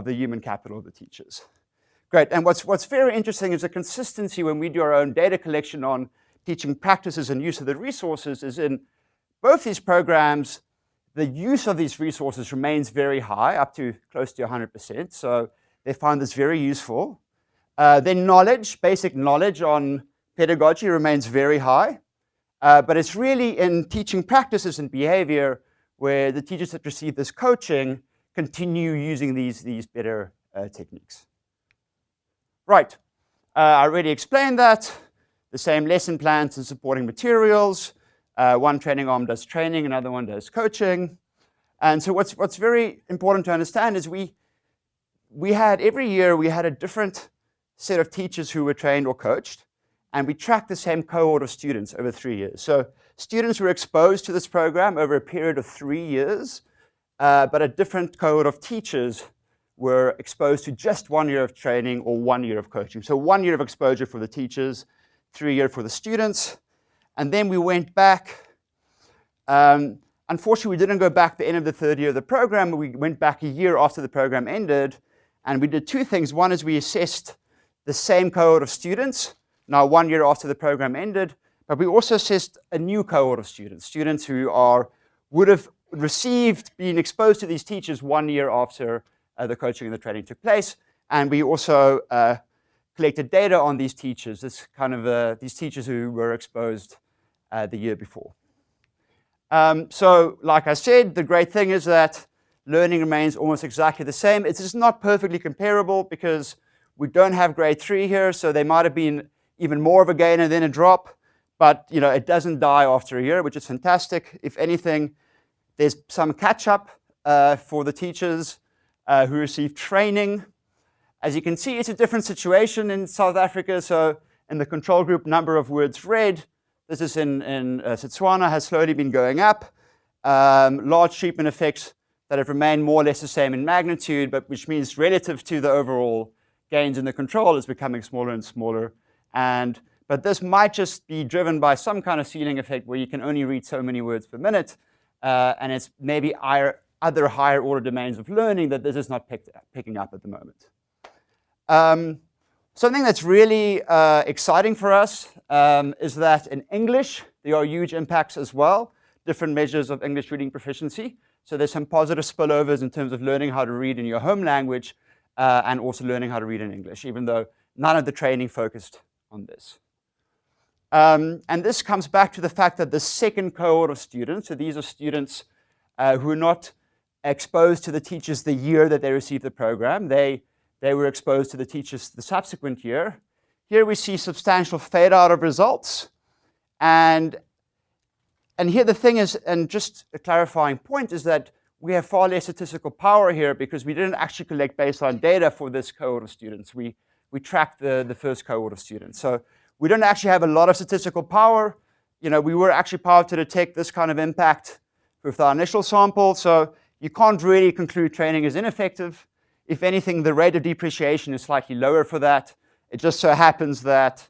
the human capital of the teachers. Great, and what's very interesting is the consistency when we do our own data collection on teaching practices and use of the resources is in both these programs, the use of these resources remains very high, up to close to 100%. So they find this very useful. Their knowledge, basic knowledge on pedagogy remains very high. But it's really in teaching practices and behavior where the teachers that receive this coaching continue using these better techniques. Right, I already explained that. The same lesson plans and supporting materials. One training arm does training, another one does coaching. And so what's very important to understand is every year we had a different set of teachers who were trained or coached, and we tracked the same cohort of students over 3 years. So students were exposed to this program over a period of 3 years, but a different cohort of teachers were exposed to just 1 year of training or 1 year of coaching. So 1 year of exposure for the teachers, 3 years for the students. And then we went back. Unfortunately, we didn't go back the end of the third year of the program. We went back a year after the program ended. And we did two things. One is we assessed the same cohort of students, now 1 year after the program ended. But we also assessed a new cohort of students who would have been exposed to these teachers 1 year after the coaching and the training took place. And we also collected data on these teachers, these teachers who were exposed the year before. So, like I said, the great thing is that learning remains almost exactly the same. It's just not perfectly comparable because we don't have grade 3 here, so there might have been even more of a gain and then a drop. But it doesn't die after a year, which is fantastic. If anything, there's some catch-up for the teachers who receive training. As you can see, it's a different situation in South Africa. So in the control group, number of words read, this is in Setswana, has slowly been going up. Large treatment effects that have remained more or less the same in magnitude, but which means relative to the overall gains in the control is becoming smaller and smaller. But this might just be driven by some kind of ceiling effect where you can only read so many words per minute, and it's maybe other higher order domains of learning that this is not picking up at the moment. Something that's really exciting for us is that in English, there are huge impacts as well, different measures of English reading proficiency. So there's some positive spillovers in terms of learning how to read in your home language and also learning how to read in English, even though none of the training focused on this. And this comes back to the fact that the second cohort of students, so these are students who are not exposed to the teachers the year that they received the program. They were exposed to the teachers the subsequent year. Here we see substantial fade out of results. And here the thing is, and just a clarifying point, is that we have far less statistical power here because we didn't actually collect baseline data for this cohort of students. We tracked the first cohort of students. So we don't actually have a lot of statistical power. We were actually powered to detect this kind of impact with our initial sample. So you can't really conclude training is ineffective. If anything, the rate of depreciation is slightly lower for that. It just so happens that,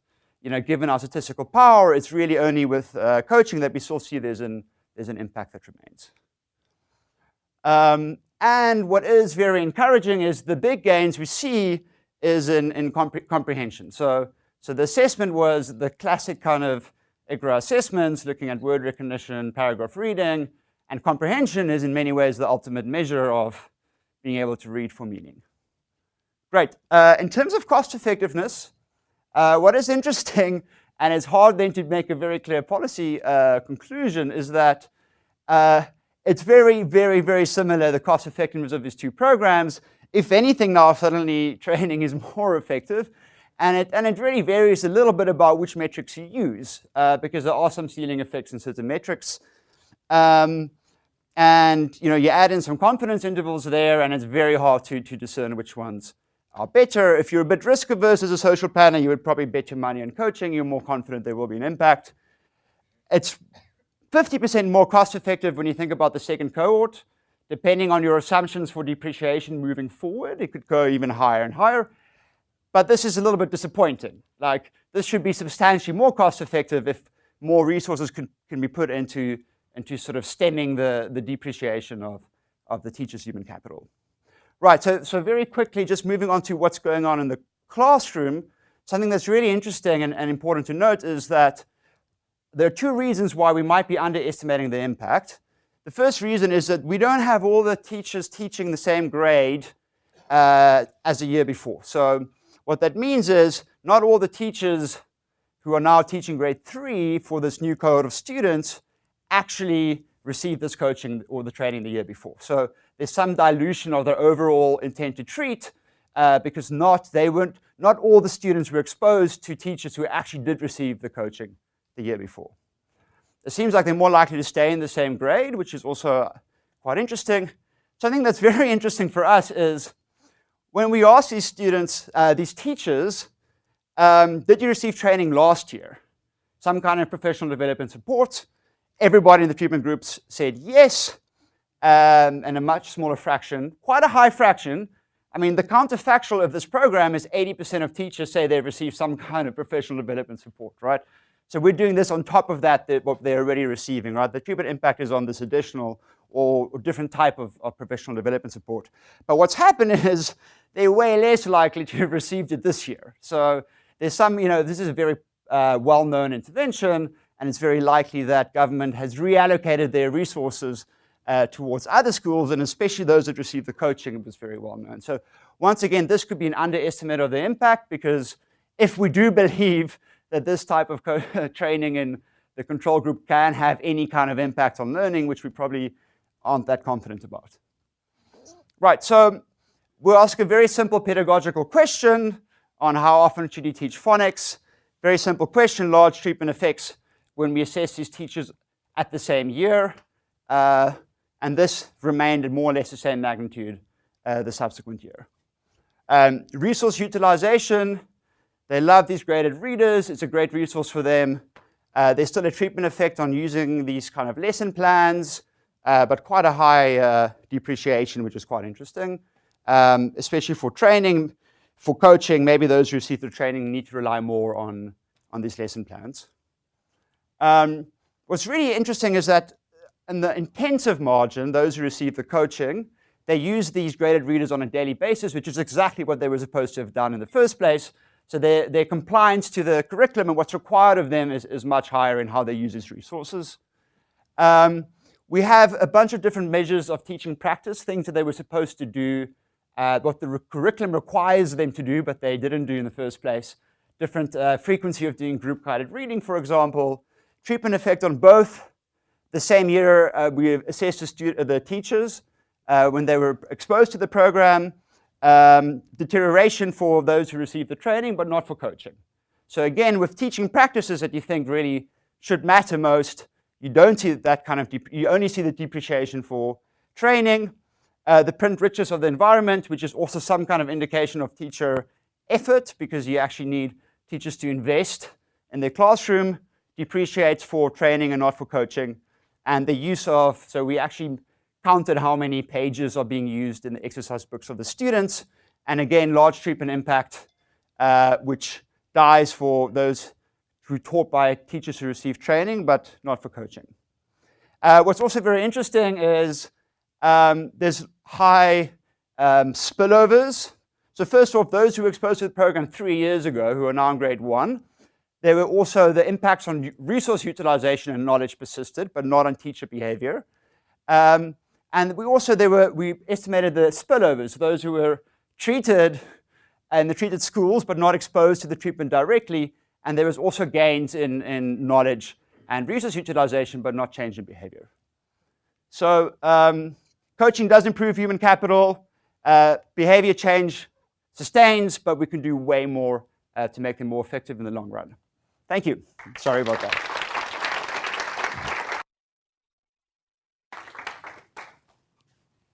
given our statistical power, it's really only with coaching that we still see there's an impact that remains. And what is very encouraging is the big gains we see is in comprehension. So the assessment was the classic kind of IGRA assessments, looking at word recognition, paragraph reading, and comprehension is in many ways the ultimate measure of being able to read for meaning. Great. In terms of cost effectiveness, what is interesting, and it's hard then to make a very clear policy conclusion, is that it's very, very, very similar, the cost effectiveness of these two programs. If anything now, suddenly training is more effective. And it really varies a little bit about which metrics you use, because there are some ceiling effects in certain metrics. And you add in some confidence intervals there, and it's very hard to discern which ones are better. If you're a bit risk averse as a social planner, you would probably bet your money on coaching. You're more confident there will be an impact. It's 50% more cost effective when you think about the second cohort. Depending on your assumptions for depreciation moving forward, it could go even higher and higher. But this is a little bit disappointing. Like, this should be substantially more cost effective if more resources can be put into sort of stemming the depreciation of the teacher's human capital. Right, so very quickly, just moving on to what's going on in the classroom, something that's really interesting and important to note is that there are two reasons why we might be underestimating the impact. The first reason is that we don't have all the teachers teaching the same grade as the year before. So what that means is not all the teachers who are now teaching grade 3 for this new cohort of students actually received this coaching or the training the year before. So there's some dilution of their overall intent to treat because not all the students were exposed to teachers who actually did receive the coaching the year before. It seems like they're more likely to stay in the same grade, which is also quite interesting. Something that's very interesting for us is when we ask these students, these teachers, did you receive training last year? Some kind of professional development support. Everybody in the treatment groups said yes, and a much smaller fraction, quite a high fraction. I mean, the counterfactual of this program is 80% of teachers say they've received some kind of professional development support, right? So we're doing this on top of that, what they're already receiving, right? The treatment impact is on this additional or different type of professional development support. But what's happened is they're way less likely to have received it this year. So there's some, this is a very well-known intervention, and it's very likely that government has reallocated their resources towards other schools, and especially those that receive the coaching. It was very well known. So once again, this could be an underestimate of the impact, because if we do believe that this type of training in the control group can have any kind of impact on learning, which we probably aren't that confident about. Right, so we'll ask a very simple pedagogical question on how often should you teach phonics. Very simple question, large treatment effects when we assess these teachers at the same year. And this remained at more or less the same magnitude the subsequent year. Resource utilization, they love these graded readers. It's a great resource for them. There's still a treatment effect on using these kind of lesson plans, but quite a high depreciation, which is quite interesting, especially for training. For coaching, maybe those who receive the training need to rely more on these lesson plans. What's really interesting is that in the intensive margin, those who receive the coaching, they use these graded readers on a daily basis, which is exactly what they were supposed to have done in the first place. So their compliance to the curriculum and what's required of them is much higher in how they use these resources. We have a bunch of different measures of teaching practice, things that they were supposed to do, what the curriculum requires them to do, but they didn't do in the first place. Different frequency of doing group-guided reading, for example. Treatment effect on both. The same year, we assessed the teachers when they were exposed to the program. Deterioration for those who received the training, but not for coaching. So again, with teaching practices that you think really should matter most, you don't see that kind of, you only see the depreciation for training. The print richness of the environment, which is also some kind of indication of teacher effort, because you actually need teachers to invest in their classroom, depreciates for training and not for coaching. And the use of, so we actually counted how many pages are being used in the exercise books of the students. And again, large treatment impact, which dies for those who are taught by teachers who receive training, but not for coaching. What's also very interesting is There's high spillovers. So first off, those who were exposed to the program 3 years ago, who are now in grade 1, there were also the impacts on resource utilization and knowledge persisted, but not on teacher behavior. And we estimated the spillovers, those who were treated in the treated schools, but not exposed to the treatment directly. And there was also gains in knowledge and resource utilization, but not change in behavior. So coaching does improve human capital. Behavior change sustains, but we can do way more to make them more effective in the long run. Thank you. Sorry about that.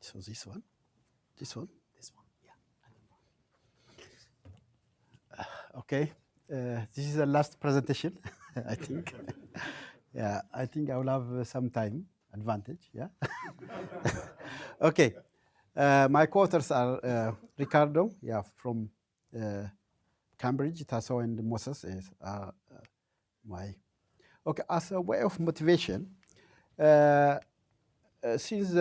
So this one, yeah. Okay, this is the last presentation, I think. Yeah, I think I will have some time advantage, yeah. Okay, my co-authors are Ricardo, yeah, from Cambridge, Tasso and Moses is my. Okay, as a way of motivation, since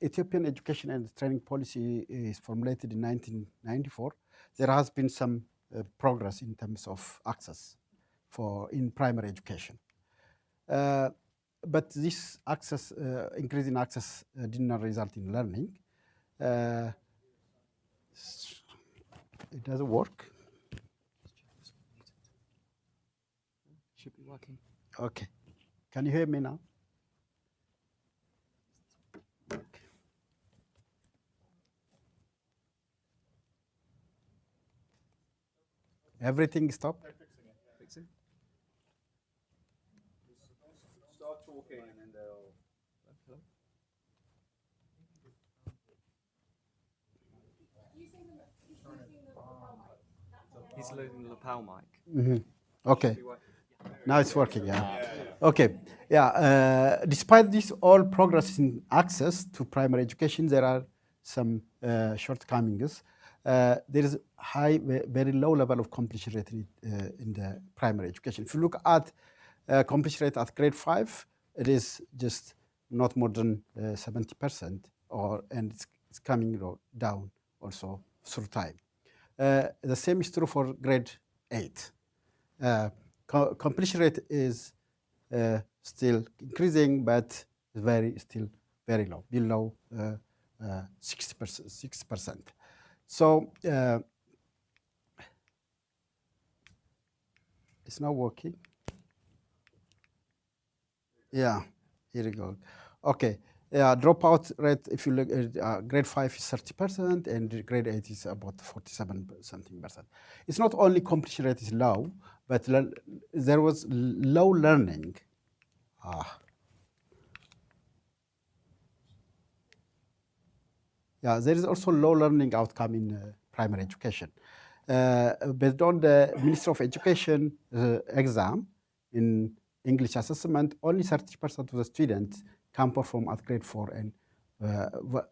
Ethiopian education and training policy is formulated in 1994, there has been some progress in terms of access in primary education. But this access, increase in access did not result in learning. It doesn't work. Should be working. Okay. Can you hear me now? Everything stopped? Fixing. Start talking and then they'll... He's loading the lapel mic. Mm-hmm. Okay. Now it's working, yeah. Okay, yeah. Despite this all progress in access to primary education, there are some shortcomings. There is very low level of completion rate in the primary education. If you look at completion rate at grade 5, it is just not more than 70%, and it's coming down also through time. The same is true for grade 8. Completion rate is still increasing, but still very low, below 6%. So it's not working. Yeah, here we go. Okay, dropout rate, if you look at grade 5 is 30%, and grade 8 is about 47%. It's not only completion rate is low, but there was low learning. Yeah, there is also low learning outcome in primary education. Based on the Ministry of Education exam in English assessment, only 30% of the students can perform at grade 4 and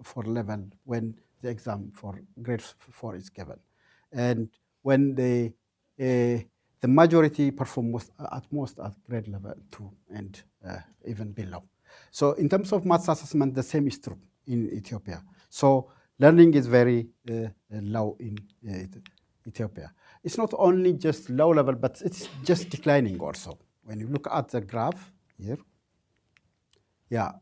4 level when the exam for grade 4 is given. And when the majority perform at most at grade level 2 and even below. So in terms of maths assessment, the same is true in Ethiopia. So learning is very low in Ethiopia. It's not only just low level, but it's just declining also. When you look at the graph here, yeah,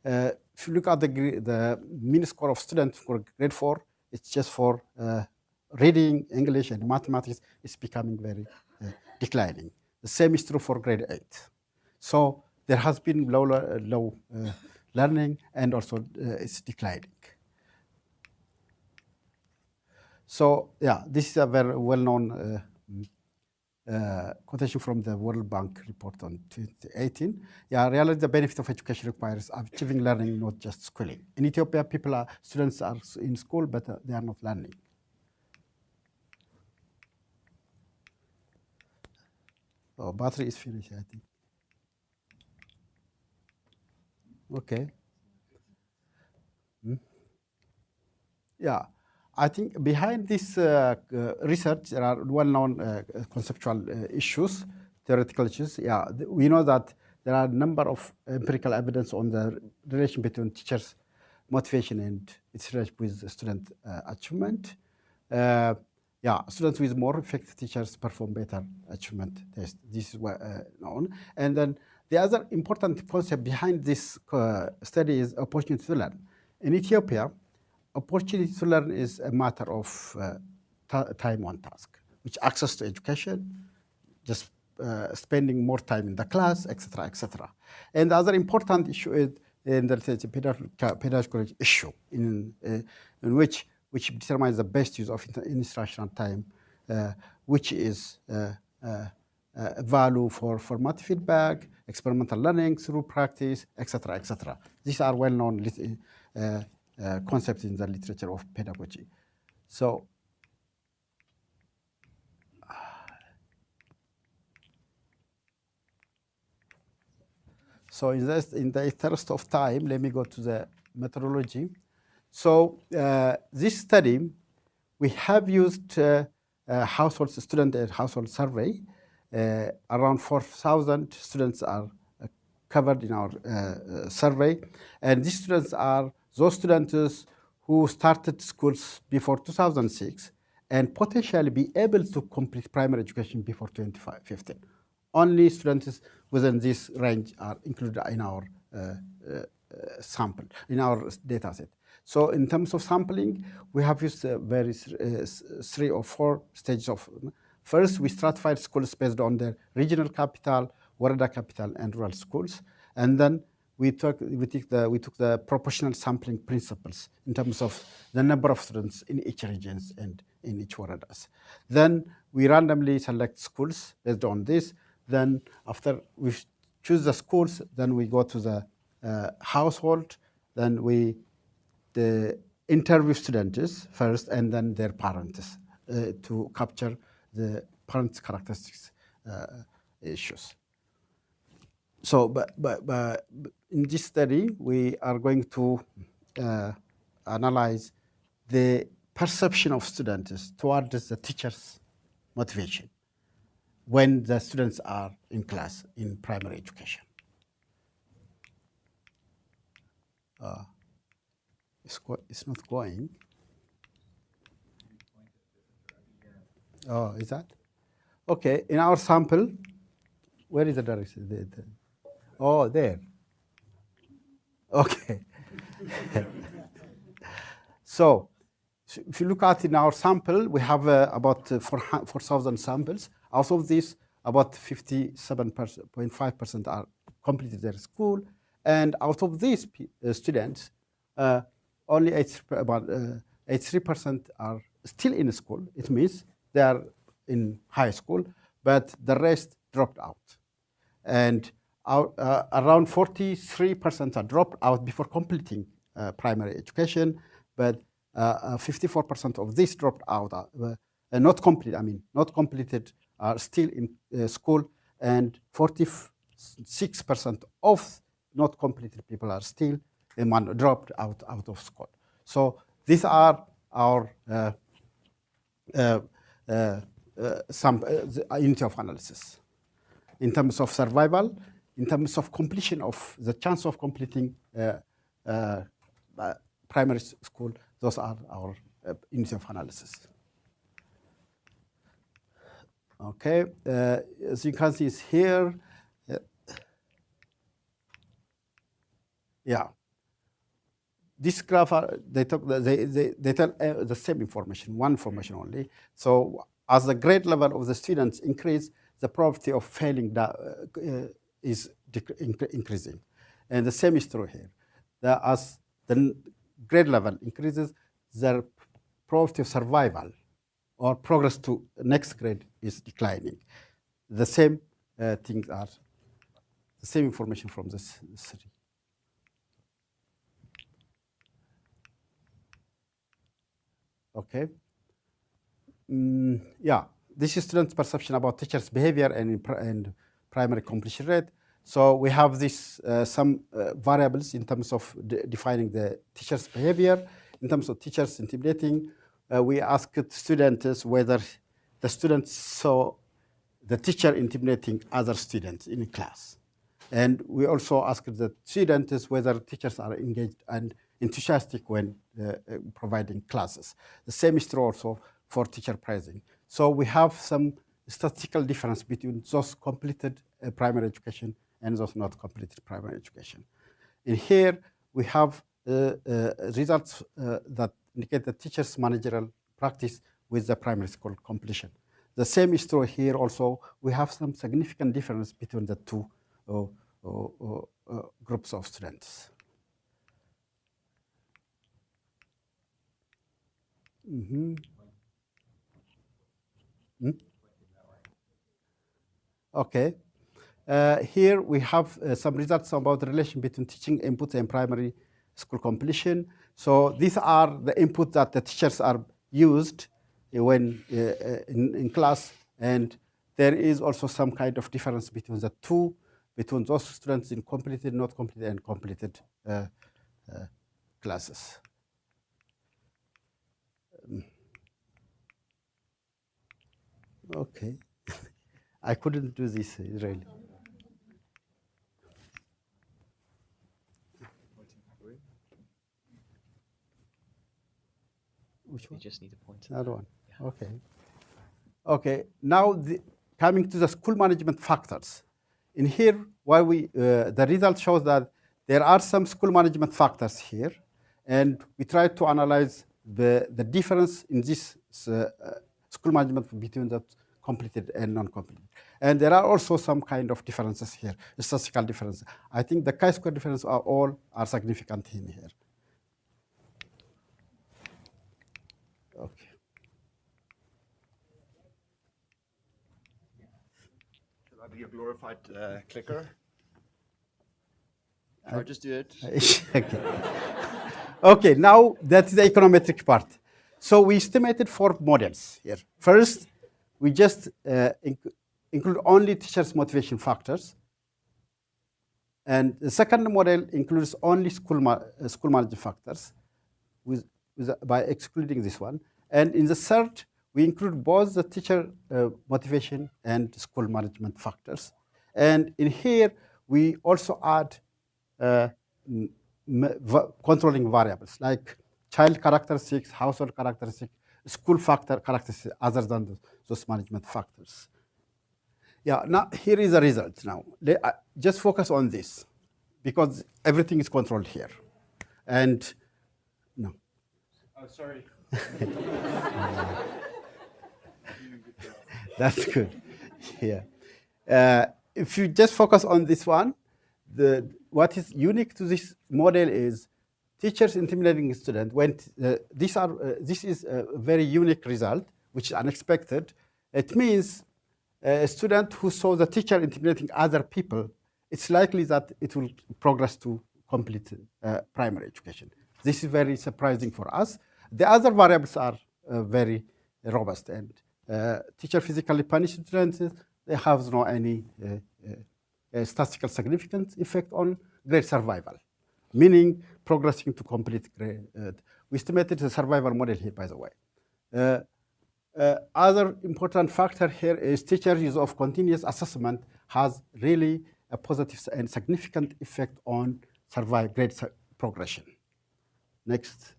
if you look at the mean score of students for grade 4, it's just for reading, English, and mathematics, it's becoming very declining. The same is true for grade 8. So there has been low learning, and also it's declining. So yeah, this is a very well-known quotation from the World Bank report on 2018. Yeah, really the benefit of education requires achieving learning, not just schooling. In Ethiopia, students are in school, but they are not learning. Oh, battery is finished, I think. Okay. Yeah, I think behind this research, there are well-known conceptual issues, theoretical issues. Yeah, we know that there are a number of empirical evidence on the relation between teachers' motivation and its relationship with student achievement. Students with more effective teachers perform better achievement test. This is what known. And then the other important concept behind this study is opportunity to learn. In Ethiopia, opportunity to learn is a matter of time on task, which access to education, just spending more time in the class, etc., etc. And the other important issue is in the pedagogical issue in which determines the best use of instructional time, which is value for formative feedback, experimental learning through practice, etc., etc. These are well-known concepts in the literature of pedagogy. So in the interest of time, let me go to the methodology. So this study, we have used student and household survey. Around 4,000 students are covered in our survey. And these students are those students who started schools before 2006 and potentially be able to complete primary education before 2015. Only students within this range are included in our sample, in our data set. So in terms of sampling, we have used various 3 or 4 stages of. First, we stratified schools based on their regional capital, Warada capital, and rural schools. And then we took the proportional sampling principles in terms of the number of students in each regions and in each Waradas. Then we randomly select schools based on this. Then after we choose the schools, then we go to the household. Then we interview students first and then their parents to capture the parents' characteristics issues. So, but in this study, we are going to analyze the perception of students towards the teacher's motivation when the students are in class in primary education. It's not going. Oh, is that? Okay, in our sample, where is the direction? Oh, there. Okay. So, if you look at in our sample, we have about 4,000 samples. Out of this, about 57.5% are completed their school. And out of these students, only about 83% are still in school. It means they are in high school, but the rest dropped out. And around 43% are dropped out before completing primary education, but 54% of this dropped out, not completed are still in school, and 46% of not completed people are still dropped out of school. So these are our unity of analysis. In terms of survival, in terms of completion of the chance of completing primary school, those are our unity of analysis. Okay, as you can see, it's here. Yeah. This graph, they tell the same information, one information only. So as the grade level of the students increase, the probability of failing is increasing. And the same is true here. As the grade level increases, the probability of survival or progress to next grade is declining. The same things are, the same information from this study. Okay. Yeah, this is students' perception about teachers' behavior and primary completion rate. So we have this some variables in terms of defining the teacher's behavior. In terms of teachers intimidating, we asked students whether the students saw the teacher intimidating other students in class. And we also asked the students whether teachers are engaged and enthusiastic when providing classes. The same is true also for teacher praising. So we have some statistical difference between those completed primary education and those not completed primary education. In here, we have results that indicate the teacher's managerial practice with the primary school completion. The same is true here also. We have some significant difference between the two groups of students. Okay. Here we have some results about the relation between teaching input and primary school completion. So these are the input that the teachers are used when in class, and there is also some kind of difference between the two, between those students in completed, not completed, and completed classes. Okay. I couldn't do this really. Which one? You just need to point to Another that. one. Okay. Okay. Now coming to the school management factors. In here, why the result shows that there are some school management factors here, and we try to analyze the difference in this school management between the completed and non-completed. And there are also some kind of differences here, statistical differences. I think the chi-square differences are significant in here. Okay. Should I be a glorified clicker? Or just do it? Okay. Okay, now that's the econometric part. So we estimated 4 models here. First, we just include only teachers' motivation factors. And the second model includes only school management factors by excluding this one. And in the third, we include both the teacher motivation and school management factors. And in here, we also add controlling variables like child characteristics, household characteristics, school factor characteristics other than those management factors. Yeah, now here is the result now. Just focus on this because everything is controlled here. And no. Oh, sorry. That's good. Yeah. If you just focus on this one, what is unique to this model is teachers intimidating students. When this is a very unique result, which is unexpected. It means a student who saw the teacher intimidating other people, it's likely that it will progress to complete primary education. This is very surprising for us. The other variables are very robust, and teacher physically punished students, they have no any statistical significant effect on grade survival, meaning progressing to complete grade. We estimated the survival model here, by the way. Other important factor here is teacher use of continuous assessment has really a positive and significant effect on grade progression. Next.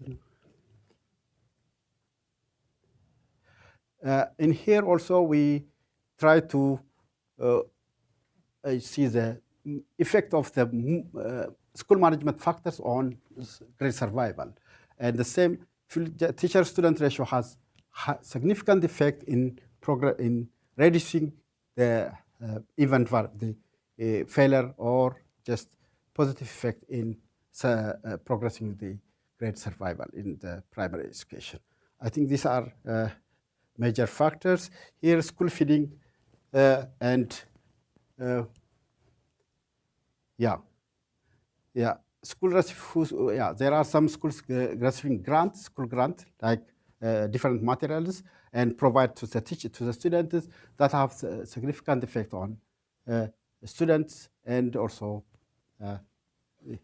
In here also we try to see the effect of the school management factors on grade survival. And the same teacher-student ratio has significant effect in reducing the event the failure or just positive effect in progressing the grade survival in the primary education. I think these are major factors. Here, school feeding and school there are some schools receiving school grant, like different materials, and provide to the students that have significant effect on students and also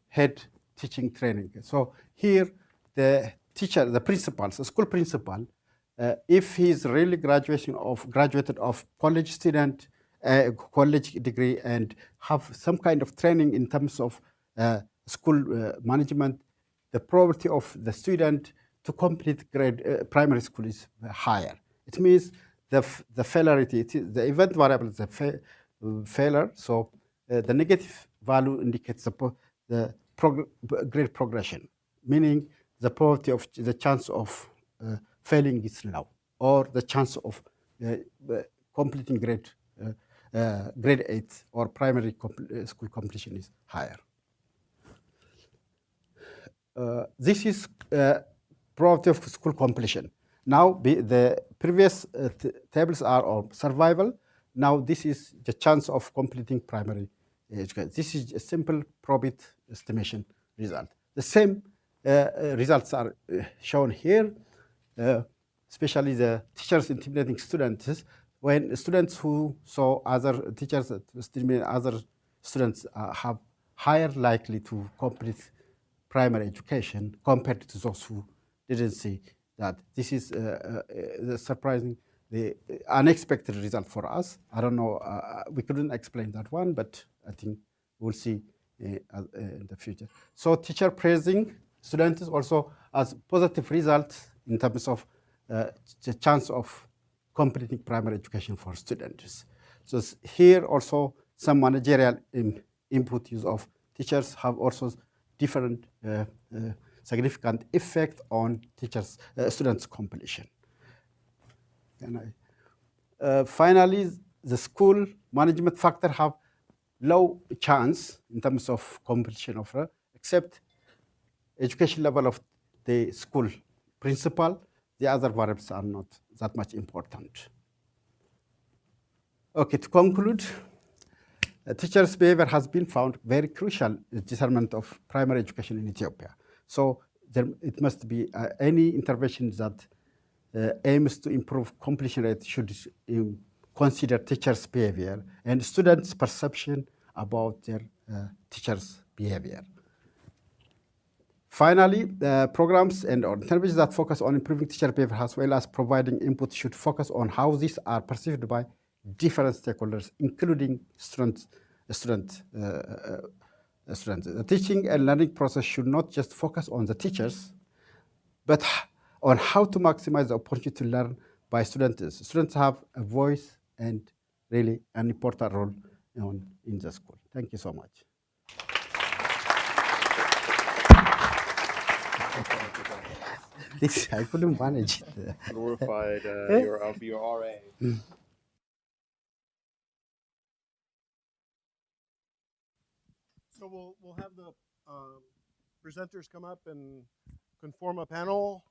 head teaching training. So here, the teacher, the principal, the school principal, if he's really graduated of college student, college degree, and have some kind of training in terms of school management, the probability of the student to complete primary school is higher. It means the failarity, the event variable is a failure. So the negative value indicates the grade progression, meaning the probability of the chance of failing is low, or the chance of completing grade 8 or primary school completion is higher. This is probability of school completion. Now the previous tables are on survival. Now this is the chance of completing primary education. This is a simple probability estimation result. The same results are shown here, especially the teachers intimidating students. When students who saw other teachers stimulate other students have higher likely to complete primary education compared to those who didn't see that. This is the surprising, the unexpected result for us. I don't know, we couldn't explain that one, but I think we'll see in the future. So teacher praising students also as positive results in terms of the chance of completing primary education for students. So here also some managerial input use of teachers have also different significant effect on students' completion. Finally, the school management factor have low chance in terms of completion of except education level of the school principal. The other variables are not that much important. Okay, to conclude, teachers' behavior has been found very crucial in determinant of primary education in Ethiopia. So it must be any intervention that aims to improve completion rate should consider teachers' behavior and students' perception about their teachers' behavior. Finally, programs and interventions that focus on improving teacher behavior as well as providing input should focus on how these are perceived by different stakeholders, including students. The teaching and learning process should not just focus on the teachers, but on how to maximize the opportunity to learn by students. Students have a voice and really an important role in the school. Thank you so much. I couldn't manage it. Glorified your RA. So we'll have the presenters come up and conform a panel.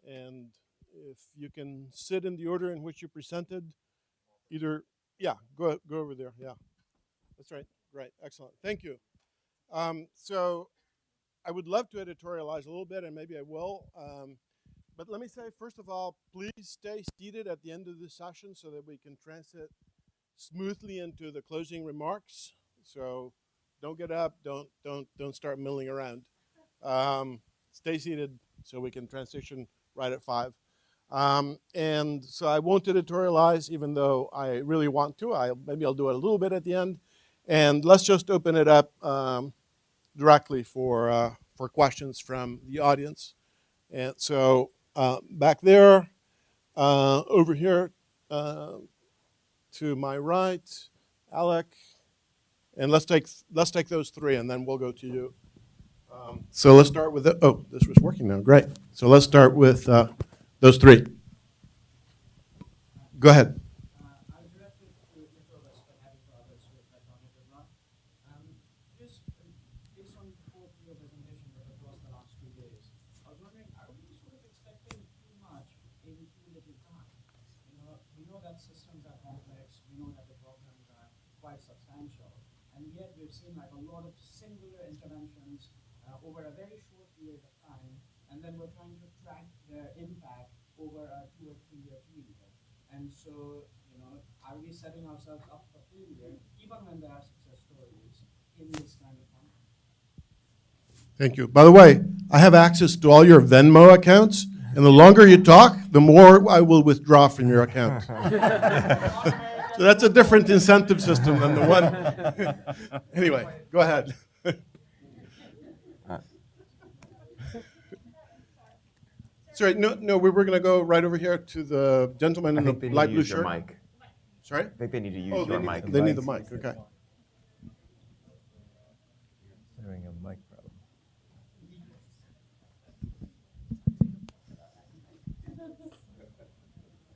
And if you can sit in the order in which you presented, either, yeah, go over there, yeah. That's right, right, excellent, thank you. So I would love to editorialize a little bit, and maybe I will. But let me say, first of all, please stay seated at the end of this session so that we can transit smoothly into the closing remarks. So don't get up, don't start milling around. Stay seated so we can transition right at 5. And so I won't editorialize, even though I really want to. Maybe I'll do it a little bit at the end. And let's just open it up directly for questions from the audience. And so back there, over here to my right, Alec, and let's take those 3, and then we'll go to you. So let's start with oh, this was working now. Great. So let's start with those 3. Go ahead. I'll direct it to Nicholas, but having to others with that knowledge or not. Just based on both your presentation across the last 2 days, I was wondering, are we sort of expecting too much in too little time? We know that systems are complex, we know that the problems are quite substantial, and yet we've seen like a lot of singular interventions over a very short period of time, and then we're trying to track their impact over a 2 or 3 year period. And so, are we setting ourselves up for failure, even when there are success stories in this kind of context? Thank you. By the way, I have access to all your Venmo accounts, and the longer you talk, the more I will withdraw from your account. So that's a different incentive system than the one. Anyway, go ahead. Sorry, no, we were going to go right over here to the gentleman I in think they the need light to blue use your shirt. mic. Sorry? I think they need to use Oh, your mic. they need the mic, okay. Having a mic problem.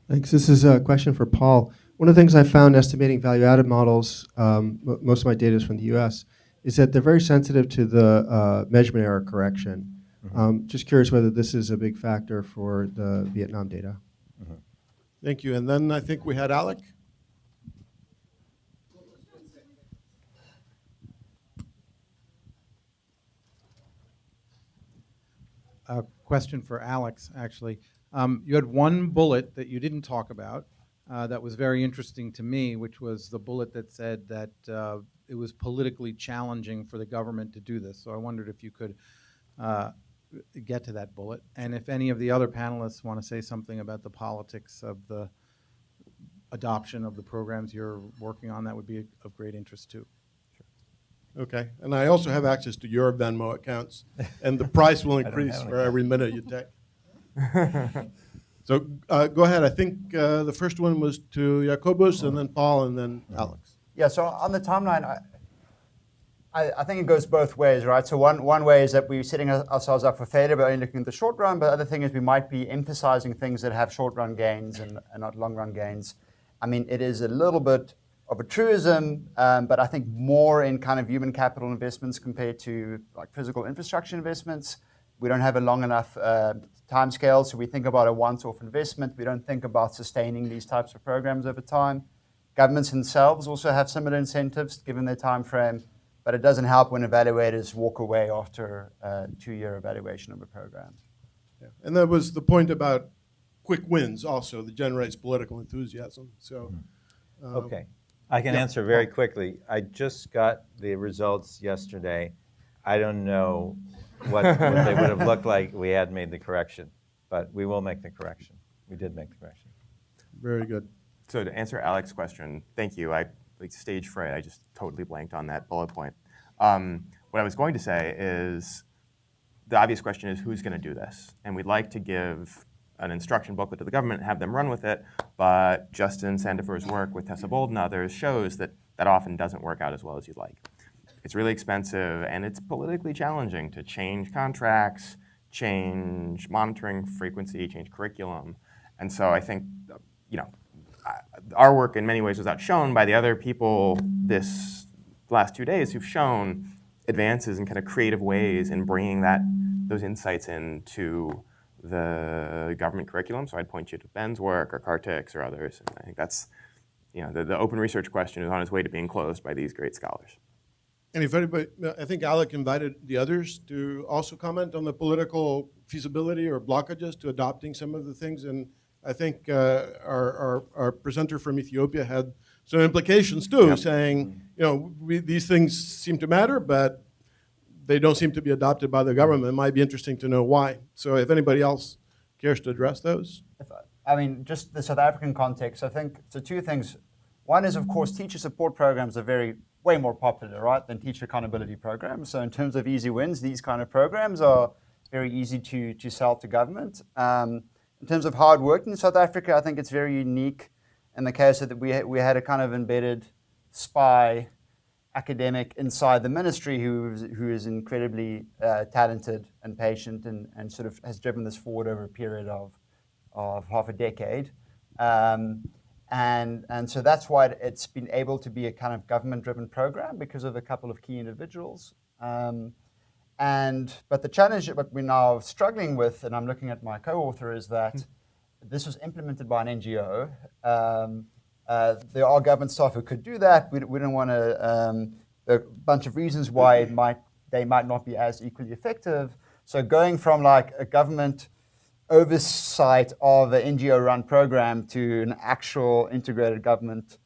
Thanks. This is a question for Paul. One of the things I found estimating value-added models, most of my data is from the US, is that they're very sensitive to the measurement error correction. Just curious whether this is a big factor for the Vietnam data. Thank you. And then I think we had Alec. A question for Alex, actually. You had one bullet that you didn't talk about that was very interesting to me, which was the bullet that said that it was politically challenging for the government to do this. So I wondered if you could get to that bullet. And if any of the other panelists want to say something about the politics of the adoption of the programs you're working on, that would be of great interest too. Okay. And I also have access to your Venmo accounts, and the price will don't increase have an for every minute you take. So go ahead. I think the first one was to Jacobus, and then Paul, and then Alex. Yeah, so on the timeline, I think it goes both ways, right? So one way is that we're setting ourselves up for failure by only looking at the short run, but the other thing is we might be emphasizing things that have short run gains and not long run gains. I mean, it is a little bit of a truism, but I think more in kind of human capital investments compared to like physical infrastructure investments. We don't have a long enough time scale, so we think about a once-off investment. We don't think about sustaining these types of programs over time. Governments themselves also have similar incentives given their time frame, but it doesn't help when evaluators walk away after a 2-year evaluation of a program. Yeah. And that was the point about quick wins also that generates political enthusiasm. So, Okay. I can answer very quickly. I just got the results yesterday. I don't know what they would have looked like if we had made the correction, but we will make the correction. We did make the correction. very good. So to answer Alex's question, thank you. I like stage fright. I just totally blanked on that bullet point. What I was going to say is the obvious question is who's going to do this? And we'd like to give an instruction booklet to the government and have them run with it, but Justin Sandifer's work with Tessa Bold and others shows that that often doesn't work out as well as you'd like. It's really expensive and it's politically challenging to change contracts, change monitoring frequency, change curriculum. And so I think, our work in many ways was outshone by the other people this last 2 days who've shown advances in kind of creative ways in bringing those insights into the government curriculum. So I'd point you to Ben's work or Kartik's or others. And I think that's, the open research question is on its way to being closed by these great scholars. And if anybody, I think Alec invited the others to also comment on the political feasibility or blockages to adopting some of the things. And I think our presenter from Ethiopia had some implications too, saying, these things seem to matter, but they don't seem to be adopted by the government. It might be interesting to know why. So if anybody else cares to address those. Just the South African context, I think, so 2 things. One is, of course, teacher support programs are way more popular, right, than teacher accountability programs. So in terms of easy wins, these kind of programs are very easy to sell to government. In terms of hard work in South Africa, I think it's very unique in the case that we had a kind of embedded spy academic inside the ministry who is incredibly talented and patient and sort of has driven this forward over a period of half a decade. And so that's why it's been able to be a kind of government-driven program because of a couple of key individuals. But the challenge that we're now struggling with, and I'm looking at my co-author, is that this was implemented by an NGO. There are government staff who could do that. We don't want to. There are a bunch of reasons why they might not be as equally effective. So going from like a government oversight of an NGO-run program to an actual integrated government,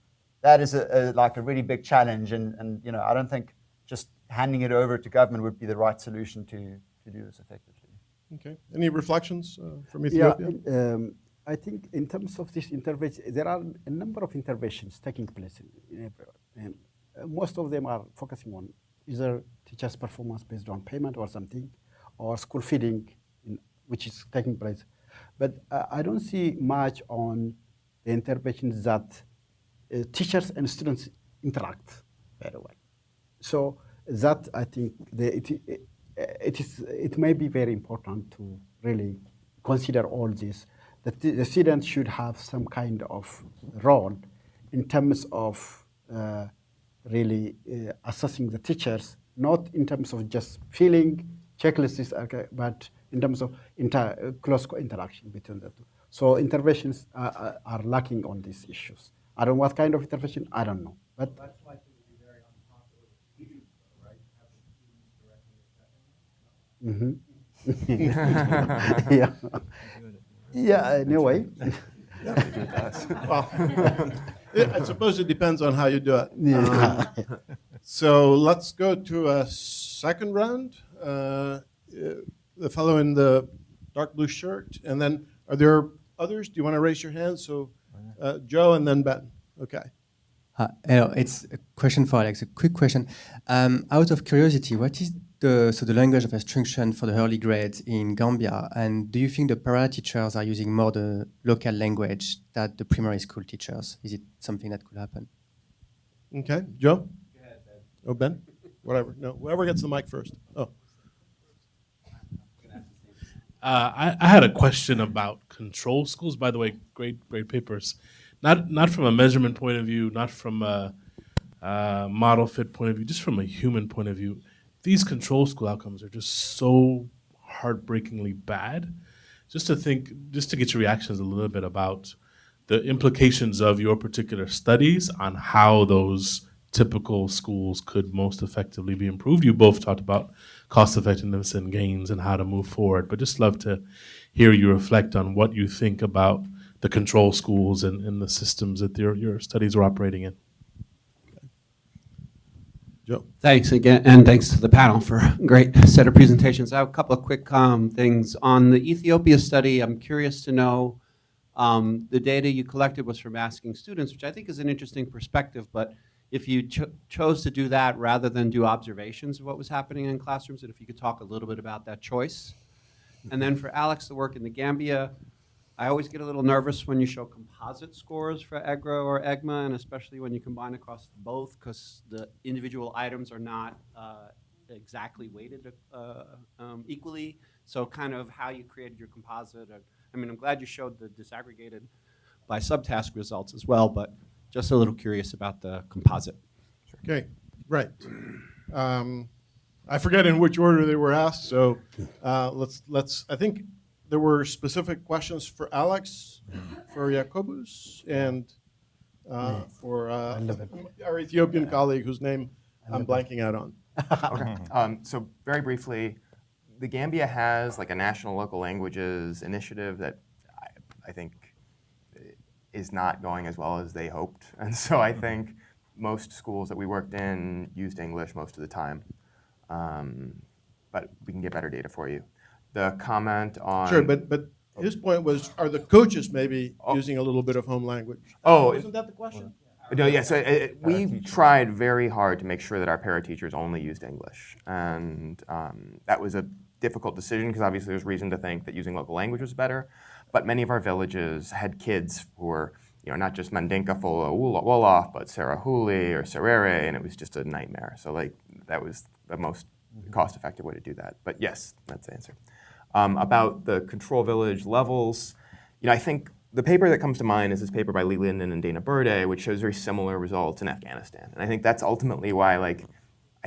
that is a really big challenge. And I don't think just handing it over to government would be the right solution to do this effectively. Okay. Any reflections from Ethiopia? Yeah, I think in terms of this intervention, there are a number of interventions taking place in everywhere. And most of them are focusing on either teachers' performance based on payment or something, or school feeding, which is taking place. But I don't see much on the interventions that teachers and students interact very well. So that I think it may be very important to really consider all this. That the students should have some kind of role in terms of really assessing the teachers, not in terms of just filling checklists, but in terms of close interaction between the two. So interventions are lacking on these issues. I don't know what kind of intervention, I don't know. But That's likely to be very unpopular with teachers, though, right? Having students directly assessing them. yeah, anyway. Well, I suppose it depends on how you do it. Yeah. So let's go to a second round. The fellow in the dark blue shirt, and then are there others? Do you want to raise your hand? So Joe and then Ben. Okay. Hello, it's a question for Alex, a quick question. Out of curiosity, what is the language of instruction for the early grades in Gambia? And do you think the para teachers are using more the local language than the primary school teachers? Is it something that could happen? Okay, Joe? Go ahead, Ben. Oh, Ben? Whatever. No, whoever gets the mic first. Oh. I had a question about control schools. By the way, great papers. Not from a measurement point of view, not from a model fit point of view, just from a human point of view. These control school outcomes are just so heartbreakingly bad. Just to get your reactions a little bit about the implications of your particular studies on how those typical schools could most effectively be improved. You both talked about cost effectiveness and gains and how to move forward, but just love to hear you reflect on what you think about the control schools and the systems that your studies are operating in. Joe. Thanks again, and thanks to the panel for a great set of presentations. I have a couple of quick things. On the Ethiopia study, I'm curious to know, the data you collected was from asking students, which I think is an interesting perspective, but if you chose to do that rather than do observations of what was happening in classrooms, and if you could talk a little bit about that choice. And then for Alex, the work in the Gambia, I always get a little nervous when you show composite scores for EGRA or EGMA, and especially when you combine across both, because the individual items are not exactly weighted equally. So kind of how you created your composite. I mean, I'm glad you showed the disaggregated by subtask results as well, but just a little curious about the composite. Okay, right. I forget in which order they were asked, so let's. I think there were specific questions for Alex, for Jacobus, and for our Ethiopian colleague whose name I'm blanking out on. Okay. So very briefly, the Gambia has like a national local languages initiative that I think is not going as well as they hoped. And so I think most schools that we worked in used English most of the time. But we can get better data for you. The comment on... Sure, but his point was, are the coaches maybe using a little bit of home language? Oh. Isn't that the question? No, yeah, so we tried very hard to make sure that our para-teachers only used English. And that was a difficult decision because obviously there's reason to think that using local language was better. But many of our villages had kids who were, not just Mandinka Fola Wolof, but Sarahuli or Serere, and it was just a nightmare. So that was the most cost-effective way to do that. But yes, that's the answer. About the control village levels, I think the paper that comes to mind is this paper by Lee Linden and Dana Burde, which shows very similar results in Afghanistan. And I think that's ultimately why, I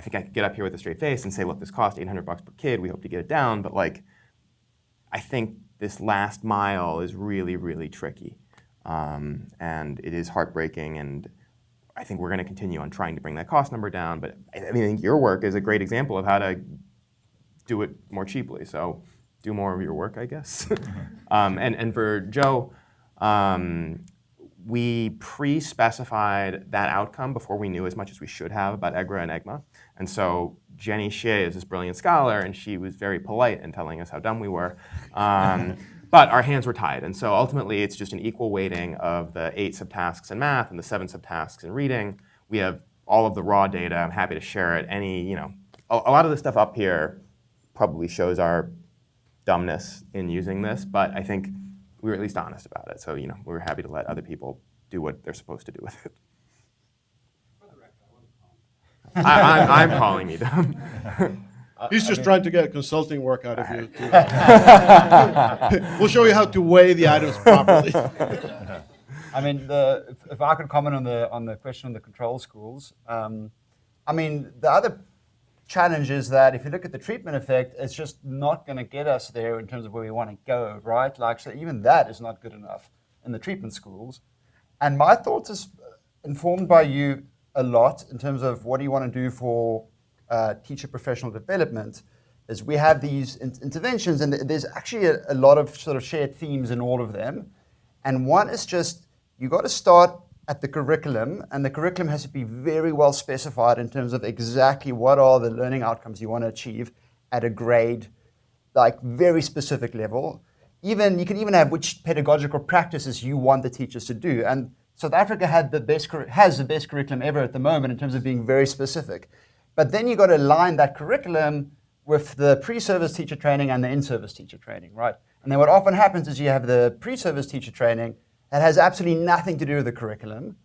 think I could get up here with a straight face and say, look, this cost $800 per kid. We hope to get it down. But I think this last mile is really, really tricky. And it is heartbreaking. And I think we're going to continue on trying to bring that cost number down. But I think your work is a great example of how to do it more cheaply. So do more of your work, I guess. And for Joe, we pre-specified that outcome before we knew as much as we should have about EGRA and EGMA. And so Jenny Hsieh is this brilliant scholar, and she was very polite in telling us how dumb we were. But our hands were tied. And so ultimately, it's just an equal weighting of the 8 subtasks in math and the 7 subtasks in reading. We have all of the raw data. I'm happy to share it. A lot of the stuff up here probably shows our dumbness in using this, but I think we were at least honest about it. So, we were happy to let other people do what they're supposed to do with it. I'm calling me dumb. He's just trying to get consulting work out of you. We'll show you how to weigh the items properly. I mean, if I could comment on the question on the control schools, I mean, the other challenge is that if you look at the treatment effect, it's just not going to get us there in terms of where we want to go, right? Like, so even that is not good enough in the treatment schools. And my thoughts is informed by you a lot in terms of what do you want to do for teacher professional development, is we have these interventions, and there's actually a lot of sort of shared themes in all of them. And one is just, you got to start at the curriculum, and the curriculum has to be very well specified in terms of exactly what are the learning outcomes you want to achieve at a grade, like very specific level. You can even have which pedagogical practices you want the teachers to do. And South Africa has the best curriculum ever at the moment in terms of being very specific. But then you got to align that curriculum with the pre-service teacher training and the in-service teacher training, right? And then what often happens is you have the pre-service teacher training that has absolutely nothing to do with the curriculum.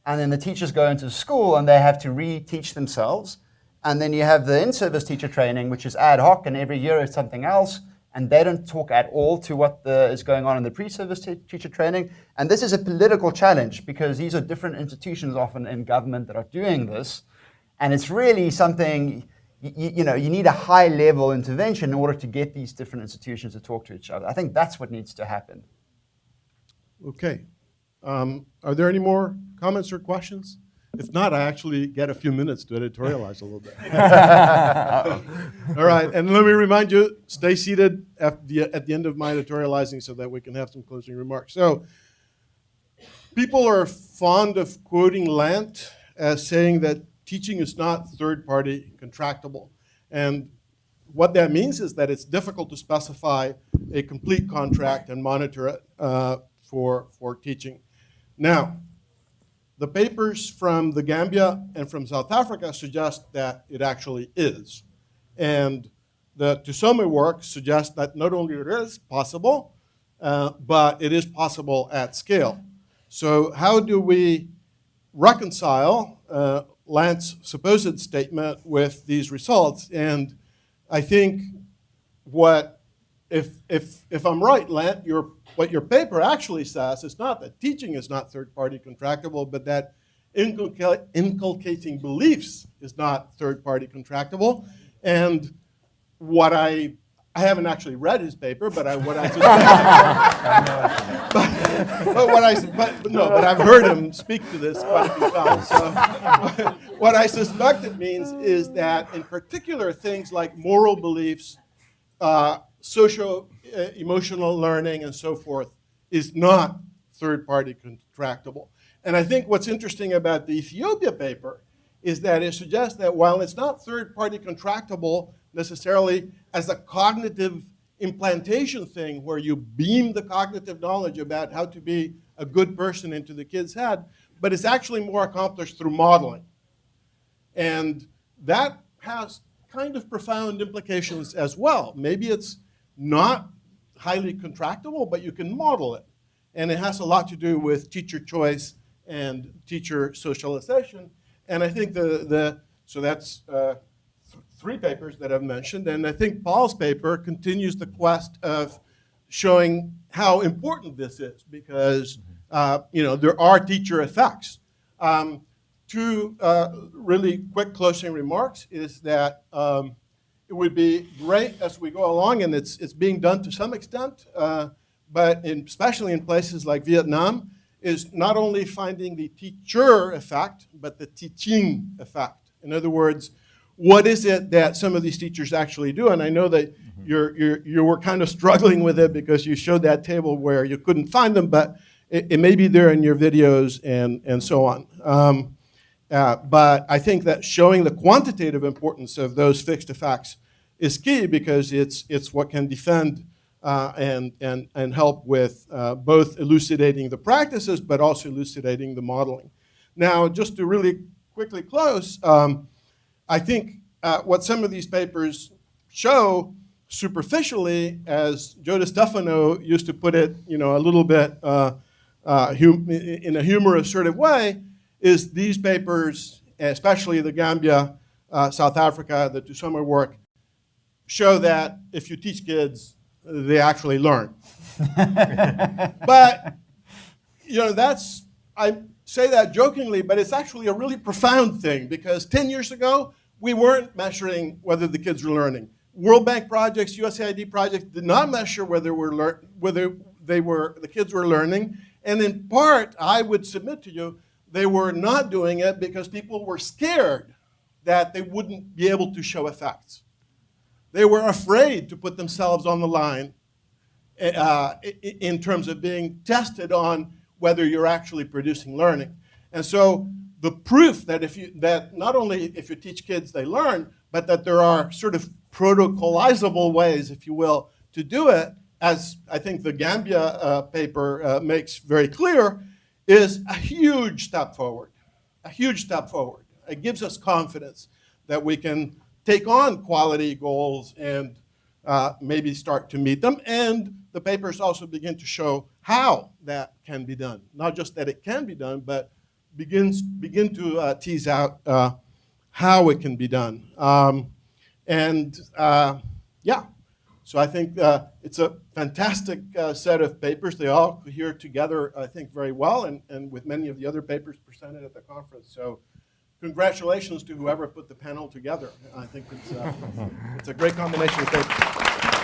And then the teachers go into school and they have to reteach themselves. And then you have the in-service teacher training, which is ad hoc, and every year it's something else. And they don't talk at all to what is going on in the pre-service teacher training. And this is a political challenge because these are different institutions often in government that are doing this. And it's really something, you need a high-level intervention in order to get these different institutions to talk to each other. I think that's what needs to happen. Okay. Are there any more comments or questions? If not, I actually get a few minutes to editorialize a little bit. All right, and let me remind you, stay seated at the end of my editorializing so that we can have some closing remarks. So, people are fond of quoting Lant as saying that teaching is not third-party contractable. And what that means is that it's difficult to specify a complete contract and monitor it for teaching. Now, the papers from the Gambia and from South Africa suggest that it actually is. And the Tusome work suggests that not only it is possible, but it is possible at scale. So how do we reconcile Lant's supposed statement with these results? And I think if I'm right, Lant, what your paper actually says is not that teaching is not third-party contractable, but that inculcating beliefs is not third-party contractable. And what I haven't actually read his paper, but what I suspect, but I've heard him speak to this quite a few times. So what I suspect it means is that, in particular, things like moral beliefs, social-emotional learning, and so forth, is not third-party contractable. And I think what's interesting about the Ethiopia paper is that it suggests that while it's not third-party contractable necessarily as a cognitive implantation thing where you beam the cognitive knowledge about how to be a good person into the kid's head, but it's actually more accomplished through modeling. And that has kind of profound implications as well. Maybe it's not highly contractable, but you can model it. And it has a lot to do with teacher choice and teacher socialization. And I think so that's three papers that I've mentioned. And I think Paul's paper continues the quest of showing how important this is because, there are teacher effects. Two really quick closing remarks is that it would be great as we go along, and it's being done to some extent, but especially in places like Vietnam, is not only finding the teacher effect, but the teaching effect. In other words, what is it that some of these teachers actually do? And I know that you were kind of struggling with it because you showed that table where you couldn't find them, but it may be there in your videos and so on. But I think that showing the quantitative importance of those fixed effects is key because it's what can defend and help with both elucidating the practices, but also elucidating the modeling. Now, just to really quickly close, I think what some of these papers show superficially, as Joe DiStefano used to put it, a little bit in a humorous sort of way, is these papers, especially the Gambia, South Africa, the Tusoma work, show that if you teach kids, they actually learn. But, I say that jokingly, but it's actually a really profound thing, because 10 years ago, we weren't measuring whether the kids were learning. World Bank projects, USAID projects did not measure whether the kids were learning. And in part, I would submit to you, they were not doing it because people were scared that they wouldn't be able to show effects. They were afraid to put themselves on the line in terms of being tested on whether you're actually producing learning. And so the proof that not only if you teach kids they learn, but that there are sort of protocolizable ways, if you will, to do it, as I think the Gambia paper makes very clear, is a huge step forward. A huge step forward. It gives us confidence that we can take on quality goals and maybe start to meet them. And the papers also begin to show how that can be done. Not just that it can be done, but begin to tease out how it can be done. So I think it's a fantastic set of papers. They all cohere together, I think, very well, and with many of the other papers presented at the conference. So congratulations to whoever put the panel together. I think it's a great combination of papers.